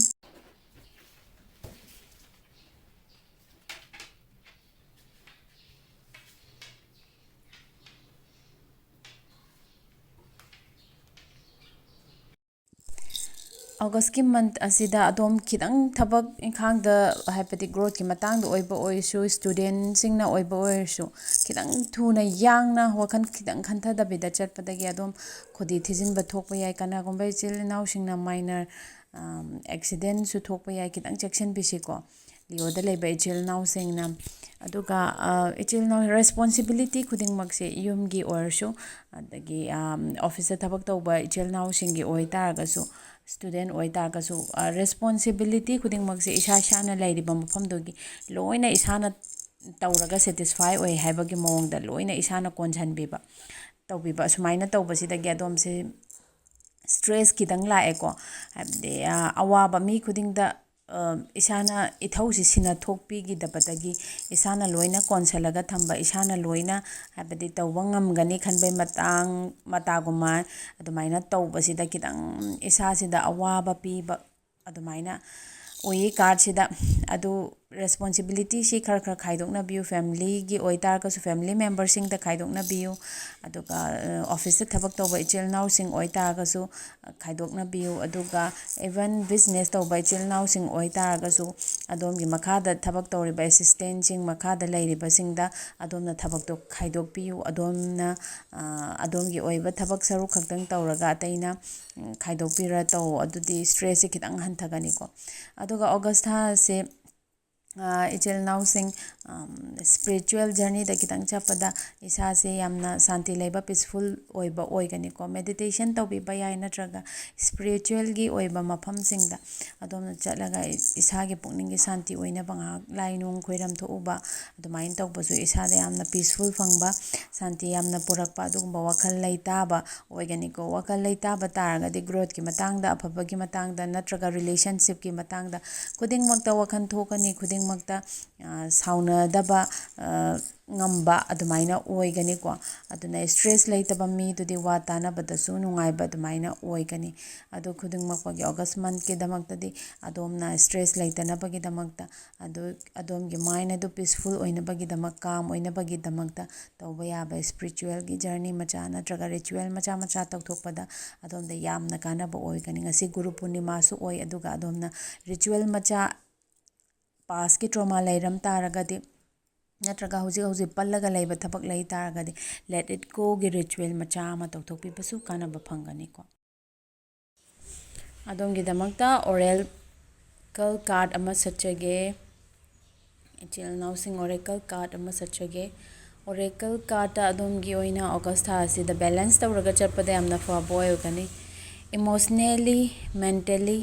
ꯑꯣꯒꯁꯀꯤ ꯃꯟꯊ ꯑꯁꯤꯗ ꯑꯗꯣꯝ ꯈꯤꯇꯪ ꯊꯕꯛ ꯏꯪꯈꯥꯡꯗ ꯍꯥꯏꯕꯗꯤ ꯒ꯭ꯔꯣꯠꯀꯤ ꯃꯇꯥꯡꯗ ꯑꯣꯏꯕ ꯑꯣꯏꯔꯁꯨ, ꯁ꯭ꯇꯨꯗꯦꯟꯁꯤꯡꯅ ꯑꯣꯏꯕ ꯑꯣꯏꯔꯁꯨ ꯈꯤꯇꯪ ꯊꯨꯅ ꯌꯥꯡꯅ ꯋꯥꯈꯜ ꯈꯤꯇꯪ ꯈꯟꯊꯗꯕꯤꯗ ꯆꯠꯄꯗꯒꯤ ꯑꯗꯣꯝ ꯈꯨꯗꯤ ꯊꯤꯖꯤꯟꯕ ꯊꯣꯛꯄ ꯌꯥꯏ. ꯀꯅꯥꯒꯨꯝꯕ ꯏꯆꯤꯜ ꯏꯅꯥꯎꯁꯤꯡꯅ ꯃꯥꯏꯅꯔ ꯑꯦꯛꯁꯤꯗꯦꯟꯁꯨ ꯊꯣꯛꯄ ꯌꯥꯏ. ꯈꯤꯇꯪ ꯆꯦꯛꯁꯤꯟꯕꯤꯁꯤꯀꯣ ꯂꯤꯑꯣꯗ ꯂꯩꯕ ꯏꯆꯤꯜ ꯏꯅꯥꯎꯁꯤꯡꯅ. ꯑꯗꯨꯒ ꯏꯆꯤꯜ ꯏꯅꯥꯎ ꯔꯦꯁꯄꯣꯟꯁꯤꯕꯤꯂꯤꯇꯤ ꯈꯨꯗꯤꯡꯃꯛꯁꯦ ꯌꯨꯝꯒꯤ ꯑꯣꯏꯔꯁꯨ, ꯑꯗꯒꯤ ꯑꯣꯐꯤꯁꯇ ꯊꯕꯛ ꯇꯧꯕ ꯏꯆꯤꯜ ꯏꯅꯥꯎꯁꯤꯡꯒꯤ ꯑꯣꯏꯇꯥꯔꯒꯁꯨ, ꯁ꯭ꯇꯨꯗꯦꯟ ꯑꯣꯏꯇꯥꯔꯒꯁꯨ, ꯔꯦꯁꯄꯣꯟꯁꯤꯕꯤꯂꯤꯇꯤ ꯈꯨꯗꯤꯡꯃꯛꯁꯦ ꯏꯁꯥꯅ ꯂꯩꯔꯤꯕ ꯃꯐꯝꯗꯨꯒꯤ ꯂꯣꯏꯅ ꯏꯁꯥꯅ ꯇꯧꯔꯒ ꯁꯦꯇꯤꯁꯐꯥꯏ ꯑꯣꯏ ꯍꯥꯏꯕꯒꯤ ꯃꯑꯣꯡꯗ ꯂꯣꯏꯅ ꯏꯁꯥꯅ ꯀꯣꯟꯁꯤꯟꯕꯤꯕ ꯇꯧꯕꯤꯕ. ꯑꯁꯨꯃꯥꯏꯅ ꯇꯧꯕꯁꯤꯗꯒꯤ ꯑꯗꯣꯝꯁꯦ ꯁ꯭ꯇ꯭ꯔꯦꯁ ꯈꯤꯇꯪ ꯂꯥꯛꯑꯦꯀꯣ. ꯍꯥꯏꯕꯗꯤ ꯑꯋꯥꯕ ꯃꯤ ꯈꯨꯗꯤꯡꯗ ꯏꯁꯥꯅ ꯏꯊꯧꯁꯤ ꯁꯤꯟꯅꯊꯣꯛꯄꯤꯈꯤꯗꯕꯗꯒꯤ ꯏꯁꯥꯅ ꯂꯣꯏꯅ ꯀꯣꯟꯁꯤꯜꯂꯒ ꯊꯝꯕ, ꯏꯁꯥꯅ ꯂꯣꯏꯅ ꯍꯥꯏꯕꯗꯤ ꯇꯧꯕ ꯉꯝꯒꯅꯤ ꯈꯟꯕꯩ ꯃꯇꯥꯒꯨꯝꯕ ꯑꯗꯨꯃꯥꯏꯅ ꯇꯧꯕꯁꯤꯗ ꯈꯤꯇꯪ ꯏꯁꯥꯁꯤꯗ ꯑꯋꯥꯕ ꯄꯤꯕ ꯑꯗꯨꯃꯥꯏꯅ ꯑꯣꯏꯌꯦ ꯀꯥꯔꯠꯁꯤꯗ. ꯑꯗꯨ ꯔꯦꯁꯄꯣꯟꯁꯤꯕꯤꯂꯤꯇꯤꯁꯤ ꯈꯔ ꯈꯔ ꯈꯥꯏꯗꯣꯛꯅꯕꯤꯌꯨ. ꯐꯦꯃꯤꯂꯤꯒꯤ ꯑꯣꯏꯇꯥꯔꯒꯁꯨ ꯐꯦꯃꯤꯂꯤ ꯃꯦꯝꯕꯔꯁꯤꯡꯗ ꯈꯥꯏꯗꯣꯛꯅꯕꯤꯌꯨ. ꯑꯗꯨꯒ ꯑꯣꯐꯤꯁꯇ ꯊꯕꯛ ꯇꯧꯕ ꯏꯆꯤꯜ ꯏꯅꯥꯎꯁꯤꯡ ꯑꯣꯏꯇꯥꯔꯒꯁꯨ ꯈꯥꯏꯗꯣꯛꯅꯕꯤꯌꯨ. ꯑꯗꯨꯒ ꯏꯚꯟ ꯕꯤꯖꯤꯅꯦꯁ ꯇꯧꯕ ꯏꯆꯤꯜꯏꯅꯥꯎꯁꯤꯡ ꯑꯣꯏꯇꯥꯔꯒꯁꯨ ꯑꯗꯣꯝꯒꯤ ꯃꯈꯥꯗ ꯊꯕꯛ ꯇꯧꯔꯤꯕ ꯑꯦꯁꯤꯁꯇꯦꯟꯁꯤꯡ, ꯃꯈꯥꯗ ꯂꯩꯔꯤꯕꯁꯤꯡꯗ ꯑꯗꯣꯝꯅ ꯊꯕꯛꯇꯣ ꯈꯥꯏꯗꯣꯛꯄꯤꯌꯨ. ꯑꯗꯣꯝꯅ ꯑꯗꯣꯝꯒꯤ ꯑꯣꯏꯕ ꯊꯕꯛ ꯁꯔꯨꯛ ꯈꯛꯇꯪ ꯇꯧꯔꯒ ꯑꯇꯩꯅ ꯈꯥꯏꯗꯣꯛꯄꯤꯔ ꯇꯧ. ꯑꯗꯨꯗꯤ ꯁ꯭ꯇ꯭ꯔꯦꯁꯁꯦ ꯈꯤꯇꯪ ꯍꯟꯊꯒꯅꯤꯀꯣ. ꯑꯗꯨꯒ ꯑꯣꯒꯁ ꯊꯥ ꯑꯁꯦ इचेल नाउसिंग स्पिरिचुअल जर्नी दा कितंग चपदा इसा से यामना शांति लेबा पीसफुल ओइबा ओइगनिको मेडिटेशन तौबीबा याय नत्रगा स्पिरिचुअल गी ओइबा मफम सिंगदा अदोमना चलगा इसा गे पुकनिंग गी शांति ओइना बंगा लाइनुंग खोइरम थोउबा अदुमाइन तौबसु इसा दे यामना पीसफुल फंगबा शांति यामना पुरकपा अदुगुंबा वखल लैताबा ओइगनिको वखल लैताबा तारगदि ग्रोथ की मतंगदा अफबगी मतंगदा नत्रगा रिलेशनशिप की मतंगदा खुदिंगमक्ता वखन थोकनी खुदिंगमक्ता साउनदबा ngamba adumaina oigani ko aduna stress leitaba mi tudi wa tanabadasu nungaiba adumaina oigani adu khudingmakpa gi August month ke damakta di adomna stress leitanaba gi damakta adom gi mind adu peaceful oinaba gi damak calm oinaba gi damakta tawba yaba spiritual gi journey macha natraga ritual macha macha tawthokpada adomda yamna kanaba oigani ngasi guru purnima su oi aduga adomna ritual macha पास की trauma लेरम तारगदि नत्रगा हौजी पल्लगा लेबा थबक लेइ तारगदि let it go गे ritual मचा अमा तौथोकपिबसु कानबा फंगनिको अदोमगी दमक्ता Oracle card अमा सचगे इचेल नाउसिंग oracle card अमा सचगे ओरेकल कार्ड अदोमगी ओइना ऑगस्ट थासी द बैलेंस तौरगा चटपदे यामना फबो ओइगनि इमोशनली मेंटली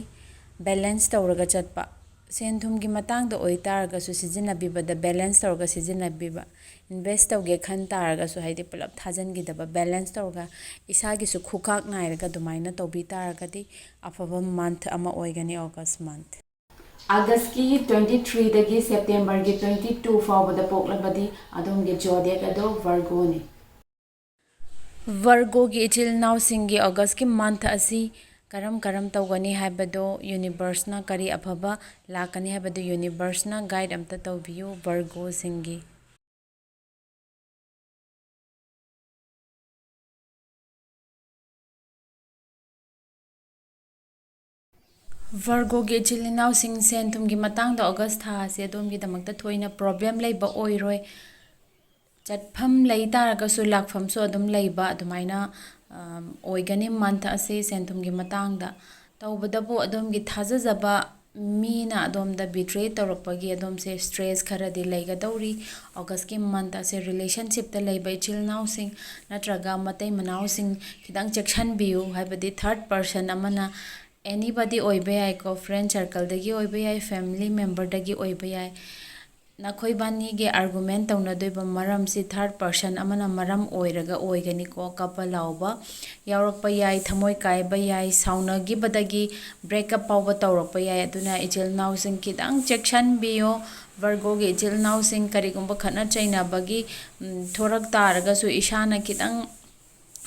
बैलेंस तौरगा चटपा सेंथुम की मतंग द ओइ तारगसु सिजिनबिबदा बैलेंस तौरगा सिजिनबिबा इन्वेस्ट तौगे खन तारगसु हाइदि पुलप थाजनगिदबा बैलेंस तौरगा इसागिसु खुखाक नाइरगा दुमाइना तौबि तारगदि अफबा मंथ अमा ओइगनि ऑगस्ट मंथ अगस्त की 23 दगी सेप्टेम्बर की 22 फावबदा पोक्लबदी अदोमगे जोडियक अदो वर्गो ने वर्गो की इचिल नाउ सिंगी ऑगस्ट की मंथ असी करम करम तौगनी हाइबदो यूनिवर्सना करी अफबा लाकनी हाइबदो यूनिवर्सना गाइड अमता तौबियो वर्गो सिंगी वर्गो के चिलिनाउ सिंग सेंथुम की मतंग द ऑगस्ट था से अदोम की दमकता थोइना प्रॉब्लम लेबा ओइरोय चटफम लई तारगसु लाखफमसु अदुम लेबा अदुमाइना ओइगनि मंथ असे सेंथुम की मतंगदा तौबदबो अदोम की थाजजबा मीना अदोम द बिट्रे तौरपगी अदोम से स्ट्रेस खरदि लेगदौरी ऑगस्ट की मंथ असे रिलेशनशिप द लेबा चिलनाउ सिंग नत्रगा मतै मनाउ सिंग खिदंग चेक्शन बियु हाइबदि थर्ड पर्सन अमना एनीबडी ओइबे याय को फ्रेंड सर्कल दगी ओइबे याय फैमिली मेंबर दगी ओइबे याय नखोई बानी गे आर्गुमेंट तौनदोइबा मरम से थर्ड पर्सन अमना मरम ओइरगा ओइगनि को कपल लाउबा यावरपा याय थमोय कायबा याय साउनगिबदगी ब्रेकअप पाउबा तौरपा याय अदुना इचेल नाउसिंग खिदंग चेक्शन बियो वर्गो गे इचेल नाउसिंग करिगुंबा खना चैनाबगी थोरक तारगसु इशाना खिदंग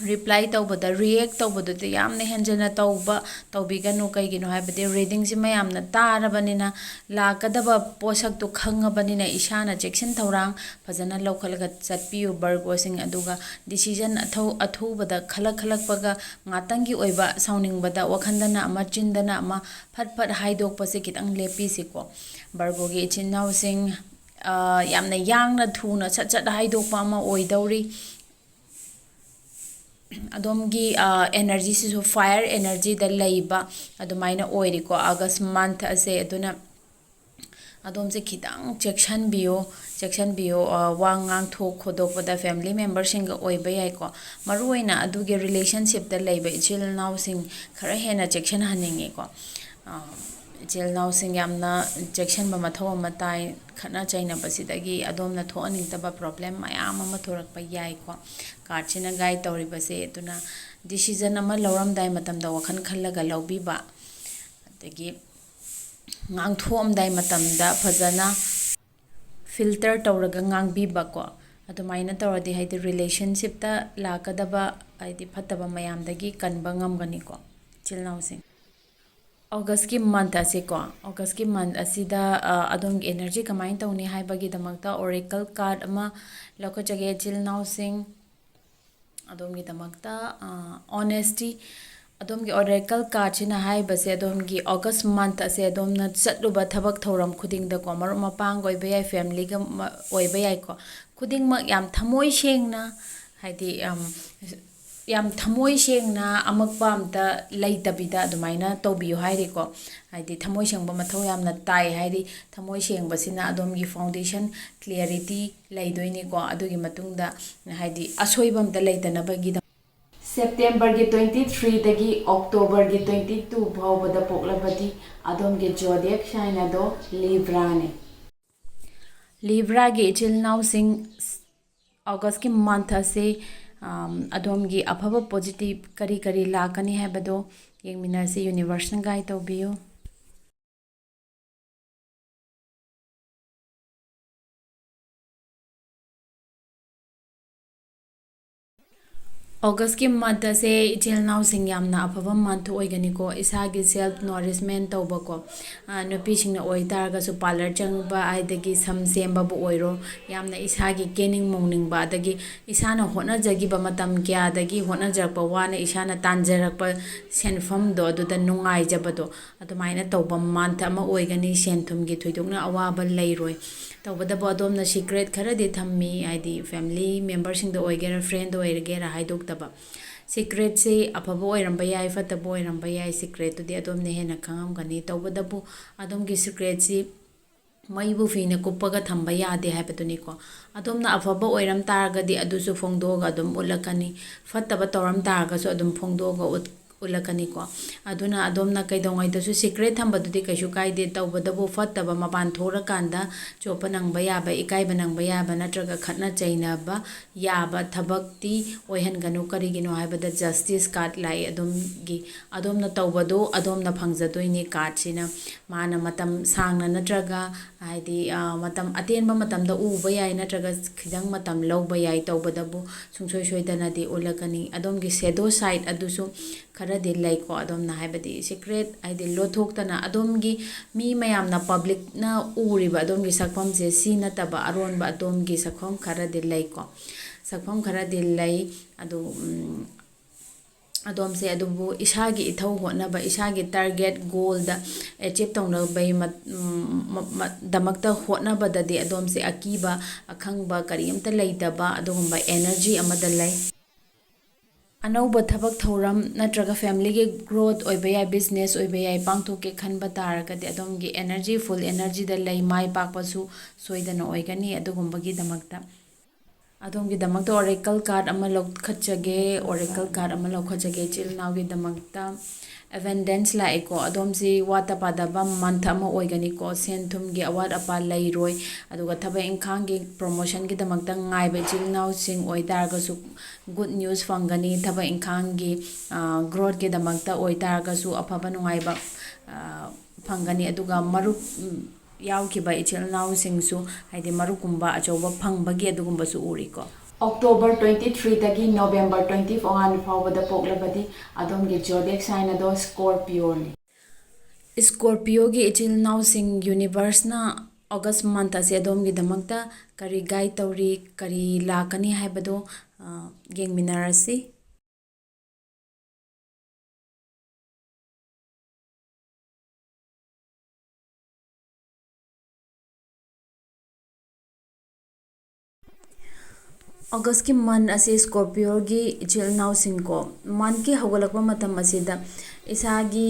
रिप्लाई तौबदा रिएक्ट तौबदुदि यामना हेंजना तौबिगनु कैगिनो हाइबदि रीडिंग सि मयामना तारबनिना लाकदबा पोसक तो खंगबनिना इशाना चेक्शन थौरांग फजना लौखलगा चटपियु वर्गोसिंग अदुगा डिसीजन अथौबदा खलखलकपगा ngatangi oiba sauningbada wakhandana ama chindana ama phat haidokpase kitang lepisi ko वर्गो गे इचिनाउ सिंग यामना यांगना थुना सचट हाइदोकपा ama oidauri अदोमगी एनर्जी से फायर एनर्जी द लेबा अदुमाइना ओइरिको अगस्त मंथ असे अदुना अदोम से खितांग चेक्शन बियो वांगांग थोक खोदोपदा फैमिली मेंबर सिंग ओइबा याइको मरुइना अदुगे रिलेशनशिप द लेबा इचिल नाउ सिंग खरा हेना चेक्शन हनिंगेको इचिल नाउ सिंग यामना चेक्शन बा मथौ मताई खना चाइना बसिदगी अदोमना थोअनिंगतबा प्रॉब्लम मयाम अमा थोरकपा याइको कार्डसिना गाइड तौरिबसे तुना डिसीजन अमा लौरमदाय मतमदा वखन खल्लगा लौबिबा अदगी ngang matamda fazana filter tawraga ngangbiba ko adumaina tawradi haidi relationship ta lakadaba haidi phataba mayamdagi kanba ngamgani ko chilnaw sing August ki month ase ko August ki month asida adom gi energy kamain tawni haibagi damakta oracle card ama lokachage chilnaw sing adom gi damakta honesty अदोम की oracle card चिना high बसे अदोम की August month असे अदोम न चटलुबा थबक थौरम खुदिंग the को मरो मपांग ओइ बयाय family ग ओइ बयाय को खुदिंग म याम थमोय शेंगना हाइदि ꯌꯥꯝ ꯊꯃꯣꯏ ꯁꯦꯡꯅ ꯑꯃꯛꯄ ꯑꯝꯇ ꯂꯩꯇꯕꯤꯗ ꯑꯗꯨꯃꯥꯏꯅ ꯇꯧꯕꯤꯌꯨ ꯍꯥꯏꯔꯤꯀꯣ ꯍꯥꯏꯗꯤ ꯊꯃꯣꯏ ꯁꯦꯡꯕ ꯃꯊꯧ ꯌꯥꯝꯅ ꯇꯥꯏ ꯍꯥꯏꯗꯤ ꯊꯃꯣꯏ ꯁꯦꯡꯕꯁꯤꯅ ꯑꯗꯣꯝꯒꯤ ꯐꯥꯎꯟꯗꯦꯁꯟ ꯀ꯭ꯂꯤꯌꯥꯔꯤꯇꯤ ꯂꯩꯗꯣꯏꯅꯤꯀꯣ ꯑꯗꯨꯒꯤ ꯃꯇꯨꯡꯗ ꯍꯥꯏꯗꯤ ꯑꯁꯣꯏꯕ ꯑꯝꯇ ꯂꯩꯇꯅꯕꯒꯤꯗꯃꯛ ꯁꯦꯞꯇꯦꯝꯕꯔꯒꯤ 23ꯗꯒꯤ ꯑꯣꯛꯇꯣꯕꯔꯒꯤ 22 ꯐꯥꯎꯕꯗ ꯄꯣꯛꯂꯕꯗꯤ ꯑꯗꯣꯝꯒꯤ ꯖꯣꯗꯤꯌꯦꯛ ꯁꯥꯏꯟ ꯑꯗꯣ ꯂꯤꯕ꯭ꯔꯥꯅꯤ꯫ ꯂꯤꯕ꯭ꯔꯥꯒꯤ ꯏꯆꯤꯜ ꯏꯅꯥꯎꯁꯤꯡ ꯑꯣꯒꯁꯀꯤ ꯃꯟꯊ ꯑꯁꯤ ꯑꯗꯣꯝꯒꯤ ꯑꯐꯕ ꯄꯣꯖꯤꯇꯤቭ ꯀꯔꯤ ꯀꯔꯤ ꯂꯥꯛꯀꯅꯤ ꯍꯥꯏꯕꯗꯣ ꯌꯦꯡꯃꯤꯟꯅꯁꯤ ꯌꯨꯅꯤꯚꯔꯁꯅ ꯒꯥꯏꯗ ꯇꯧꯕꯤꯌꯨ꯫ ꯑꯣꯒꯁꯀꯤ ꯃꯟꯊ ꯑꯁꯦ ꯏꯆꯤꯜ ꯏꯅꯥꯎꯁꯤꯡ ꯌꯥꯝꯅ ꯑꯐꯕ ꯃꯟꯊ ꯑꯣꯏꯒꯅꯤꯀꯣ ꯏꯁꯥꯒꯤ ꯁꯦꯜꯐ ꯅꯣꯔꯤꯁꯃꯦꯟ ꯇꯧꯕꯀꯣ ꯅꯨꯄꯤꯁꯤꯡꯅ ꯑꯣꯏꯇꯥꯔꯒꯁꯨ ꯄꯥꯔꯂꯔ ꯆꯪꯕ ꯑꯗꯒꯤ ꯁꯝ ꯁꯦꯝꯕꯕꯨ ꯑꯣꯏꯔꯣ ꯌꯥꯝꯅ ꯏꯁꯥꯒꯤ ꯀꯦꯅꯤꯡ ꯃꯧꯅꯤꯡꯕ ꯑꯗꯒꯤ ꯏꯁꯥꯅ ꯍꯣꯠꯅꯖꯈꯤꯕ ꯃꯇꯝ ꯀꯌꯥꯗꯒꯤ ꯍꯣꯠꯅꯖꯔꯛꯄ ꯋꯥꯅ ꯏꯁꯥꯅ ꯇꯥꯟꯖꯔꯛꯄ ꯁꯦꯟꯐꯝꯗꯣ ꯑꯗꯨꯗ ꯅꯨꯡꯉꯥꯏꯖꯕꯗꯣ ꯑꯗꯨꯃꯥꯏꯅ ꯇꯧꯕ ꯃꯟꯊ ꯑꯃ ꯑꯣꯏꯒꯅꯤ ꯁꯦꯟ ꯊꯨꯝꯒꯤ ꯊꯣꯏꯗꯣꯛꯅ ꯑꯋꯥꯕ ꯂꯩꯔꯣꯏ ꯇꯧꯕꯇꯕꯨ ꯑꯗꯣꯝꯅ ꯁꯤꯀ꯭ꯔꯦꯠ ꯈꯔꯗꯤ ꯊꯝꯃꯤ ꯍꯥꯏꯗꯤ ꯐꯦꯃꯤꯂꯤ ꯃꯦꯝꯕꯔꯁꯤꯡꯗ ꯑꯣꯏꯒꯦꯔꯥ ꯐ꯭ꯔꯦꯟꯗ ꯑꯣꯏꯒꯦꯔꯥ ꯍꯥꯏꯗꯣꯛꯇꯕ ꯁꯤꯀ꯭ꯔꯦꯠꯁꯤ ꯑꯐꯕ ꯑꯣꯏꯔꯝꯕ ꯌꯥꯏ ꯐꯠꯇꯕ ꯑꯣꯏꯔꯝꯕ ꯌꯥꯏ ꯁꯤꯀ꯭ꯔꯦꯠꯇꯨꯗꯤ ꯑꯗꯣꯝꯅ ꯍꯦꯟꯅ ꯈꯪꯉꯝꯒꯅꯤ ꯇꯧꯕꯇꯕꯨ ꯑꯗꯣꯝꯒꯤ ꯁꯤꯀ꯭ꯔꯦꯠꯁꯤ ꯃꯩꯕꯨ ꯐꯤꯅ ꯀꯨꯞꯄꯒ ꯊꯝꯕ ꯌꯥꯗꯦ ꯍꯥꯏꯕꯗꯨꯅꯤꯀꯣ ꯑꯗꯣꯝꯅ ꯑꯐꯕ ꯑꯣꯏꯔꯝ ꯇꯥꯔꯒꯗꯤ ꯑꯗꯨꯁꯨ ꯐꯣꯡꯗꯣꯛꯑꯒ ꯑꯗꯨꯝ ꯎꯠꯂꯛꯀꯅꯤ ꯐꯠꯇꯕ ꯇꯧꯔꯝ ꯇꯥꯔꯒꯁꯨ ꯑꯗꯨꯝ ꯐꯣꯡꯗꯣꯛꯑꯒ ꯎꯠꯂꯛꯀꯅꯤꯀꯣ ꯑꯗꯨꯅ ꯑꯗꯣꯝꯅ ꯀꯩꯗꯧꯉꯩꯗꯁꯨ ꯁꯤꯀ꯭ꯔꯦꯠ ꯊꯝꯕꯗꯨꯗꯤ ꯀꯩꯁꯨ ꯀꯥꯏꯗꯦ ꯇꯧꯕꯇꯕꯨ ꯐꯠꯇꯕ ꯃꯄꯥꯟ ꯊꯣꯛꯂꯀꯥꯟꯗ ꯆꯣꯞꯄ ꯅꯪꯕ ꯌꯥꯕ ꯏꯀꯥꯏꯕ ꯅꯪꯕ ꯌꯥꯕ ꯅꯠꯇ꯭ꯔꯒ ꯈꯠꯅ ꯆꯩꯅꯕ ꯌꯥꯕ ꯊꯕꯛꯇꯤ ꯑꯣꯏꯍꯟꯒꯅꯨ ꯀꯔꯤꯒꯤꯅꯣ ꯍꯥꯏꯕꯗ ꯖꯁꯇꯤꯁ ꯀꯥꯔꯗ ꯂꯥꯛꯏ ꯑꯗꯣꯝꯅ ꯇꯧꯕꯗꯣ ꯑꯗꯣꯝꯅ ꯐꯪꯖꯗꯣꯏꯅꯤ ꯀꯥꯔꯗꯁꯤꯅ ꯃꯥꯅ ꯃꯇꯝ ꯁꯥꯡꯅ ꯅꯠꯇ꯭ꯔꯒ ꯍꯥꯏꯗꯤ ꯃꯇꯝ ꯑꯇꯦꯟꯕ ꯃꯇꯝꯗ ꯎꯕ ꯌꯥꯏ ꯅꯠꯇ꯭ꯔꯒ ꯈꯤꯇꯪ ꯃꯇꯝ ꯂꯧꯕ ꯌꯥꯏ ꯇꯧꯕꯗꯕꯨ ꯁꯨꯡꯁꯣꯏ ꯁꯣꯏꯗꯅꯗꯤ ꯎꯠꯂꯛꯀꯅꯤ ꯑꯗꯣꯝꯒꯤ ꯁꯦꯗꯣ ꯁꯥꯏꯠ ꯑꯗꯨꯁꯨ ꯈꯔꯗꯤ ꯂꯩꯀꯣ ꯑꯗꯣꯝꯅ ꯍꯥꯏꯕꯗꯤ ꯁꯤꯀ꯭ꯔꯦꯠ ꯍꯥꯏꯗꯤ ꯂꯣꯠꯊꯣꯛꯇꯅ ꯑꯗꯣꯝꯒꯤ ꯃꯤ ꯃꯌꯥꯝꯅ ꯄꯕ꯭ꯂꯤꯛꯅ ꯎꯔꯤꯕ ꯑꯗꯣꯝꯒꯤ ꯁꯛꯐꯝꯁꯦ ꯁꯤ ꯅꯠꯇꯕ ꯑꯔꯣꯟꯕ ꯑꯗꯣꯝꯒꯤ ꯁꯛꯐꯝ ꯈꯔꯗꯤ ꯂꯩꯀꯣ ꯁꯛꯐꯝ ꯈꯔꯗꯤ ꯂꯩ ꯑꯗꯨ ꯑꯗꯣꯝꯁꯦ ꯑꯗꯨꯕꯨ ꯏꯁꯥꯒꯤ ꯏꯊꯧ ꯍꯣꯠꯅꯕ ꯏꯁꯥꯒꯤ ꯇꯥꯔꯒꯦꯠ ꯒꯣꯜꯗ ꯑꯦꯆꯤꯞ ꯇꯧꯅꯕꯒꯤ ꯗꯃꯛꯇ ꯍꯣꯠꯅꯕꯗꯗꯤ ꯑꯗꯣꯝꯁꯦ ꯑꯀꯤꯕ ꯑꯈꯪꯕ ꯀꯔꯤꯝꯇ ꯂꯩꯇꯕ ꯑꯗꯨꯒꯨꯝꯕ ꯑꯦꯅꯔꯖꯤ ꯑꯃꯗ ꯂꯩ ꯑꯅꯧꯕ ꯊꯕꯛ ꯊꯧꯔꯝ ꯅꯠꯇ꯭ꯔꯒ ꯐꯦꯃꯤꯂꯤꯒꯤ ꯒ꯭ꯔꯣꯠ ꯑꯣꯏꯕ ꯌꯥꯏ ꯕꯤꯖꯤꯅꯦꯁ ꯑꯣꯏꯕ ꯌꯥꯏ ꯄꯥꯡꯊꯣꯛꯀꯦ ꯈꯟꯕ ꯇꯥꯔꯒꯗꯤ ꯑꯗꯣꯝꯒꯤ ꯑꯦꯅꯔꯖꯤ ꯐꯨꯜ ꯑꯦꯅꯔꯖꯤꯗ ꯂꯩ ꯃꯥꯏ ꯄꯥꯛꯄꯁꯨ ꯁꯣꯏꯗꯅ ꯑꯣꯏꯒꯅꯤ ꯑꯗꯨꯒꯨꯝꯕꯒꯤꯗꯃꯛꯇ ꯑꯗꯣꯝꯒꯤꯗꯃꯛꯇ ꯑꯣꯔꯦꯀꯜ ꯀꯥꯔꯗ ꯑꯃ ꯂꯧꯈꯠꯆꯒꯦ ꯑꯣꯔꯦꯀꯜ ꯀꯥꯔꯗ ꯑꯃ ꯂꯧꯈꯠꯆꯒꯦ ꯏꯆꯤꯜ ꯏꯅꯥꯎꯒꯤꯗꯃꯛꯇ ꯑꯦꯕꯦꯟꯗꯦꯟꯁ ꯂꯥꯛꯑꯦꯀꯣ ꯑꯗꯣꯝꯁꯤ ꯋꯥꯠꯇ ꯄꯥꯗꯕ ꯃꯟꯊ ꯑꯃ ꯑꯣꯏꯒꯅꯤꯀꯣ ꯁꯦꯟ ꯊꯨꯝꯒꯤ ꯑꯋꯥꯠ ꯑꯄꯥ ꯂꯩꯔꯣꯏ ꯑꯗꯨꯒ ꯊꯕꯛ ꯏꯪꯈꯥꯡꯒꯤ ꯄ꯭ꯔꯣꯃꯣꯁꯟꯒꯤꯗꯃꯛꯇ ꯉꯥꯏꯕ ꯏꯆꯤꯜ ꯏꯅꯥꯎꯁꯤꯡ ꯑꯣꯏꯇꯥꯔꯒꯁꯨ ꯒꯨꯗ ꯅ꯭ꯌꯨꯁ ꯐꯪꯒꯅꯤ ꯊꯕꯛ ꯏꯪꯈꯥꯡꯒꯤ ꯒ꯭ꯔꯣꯠꯀꯤꯗꯃꯛꯇ ꯑꯣꯏꯇꯥꯔꯒꯁꯨ ꯑꯐꯕ ꯅꯨꯡꯉꯥꯏꯕ ꯐꯪꯒꯅꯤ ꯑꯗꯨꯒ ꯃꯔꯨꯞ ꯌꯥꯎꯈꯤꯕ ꯏꯆꯤꯜ ꯏꯅꯥꯎꯁꯤꯡꯁꯨ ꯍꯥꯏꯗꯤ ꯃꯔꯨꯞꯀꯨꯝꯕ ꯑꯆꯧꯕ ꯐꯪꯕꯒꯤ ꯑꯗꯨꯒꯨꯝꯕꯁꯨ ꯎꯔꯤꯀꯣ ꯑꯣꯛꯇꯣꯕꯔ 23ꯗꯒꯤ ꯅꯣꯕꯦꯝꯕꯔ 21 ꯐꯥꯎꯕꯗ ꯄꯣꯛꯂꯕꯗꯤ ꯑꯗꯣꯝꯒꯤ ꯖꯣꯗꯤꯌꯦꯛ ꯁꯥꯏꯟ ꯑꯗꯣ ꯁ꯭ꯀꯣꯔꯄꯤꯌꯣꯅꯤ꯫ ꯁ꯭ꯀꯣꯔꯄꯤꯌꯣꯒꯤ ꯏꯆꯤꯜ ꯏꯅꯥꯎꯁꯤꯡ ꯌꯨꯅꯤꯚꯔꯁꯅ ꯑꯣꯒꯁ ꯃꯟꯊ ꯑꯁꯤ ꯑꯗꯣꯝꯒꯤꯗꯃꯛꯇ ꯀꯔꯤ ꯒꯥꯏꯗ ꯇꯧꯔꯤ ꯀꯔꯤ ꯂꯥꯛꯀꯅꯤ ꯍꯥꯏꯕꯗꯣ ꯌꯦꯡꯃꯤꯟꯅꯔꯁꯤ ꯑꯣꯒꯁꯀꯤ ꯃꯟ ꯑꯁꯤ ꯁ꯭ꯀꯣꯔꯄꯤꯌꯣꯒꯤ ꯏꯆꯤꯜ ꯏꯅꯥꯎꯁꯤꯡꯀꯣ ꯃꯟꯀꯤ ꯍꯧꯒꯠꯂꯛꯄ ꯃꯇꯝ ꯑꯁꯤꯗ ꯏꯁꯥꯒꯤ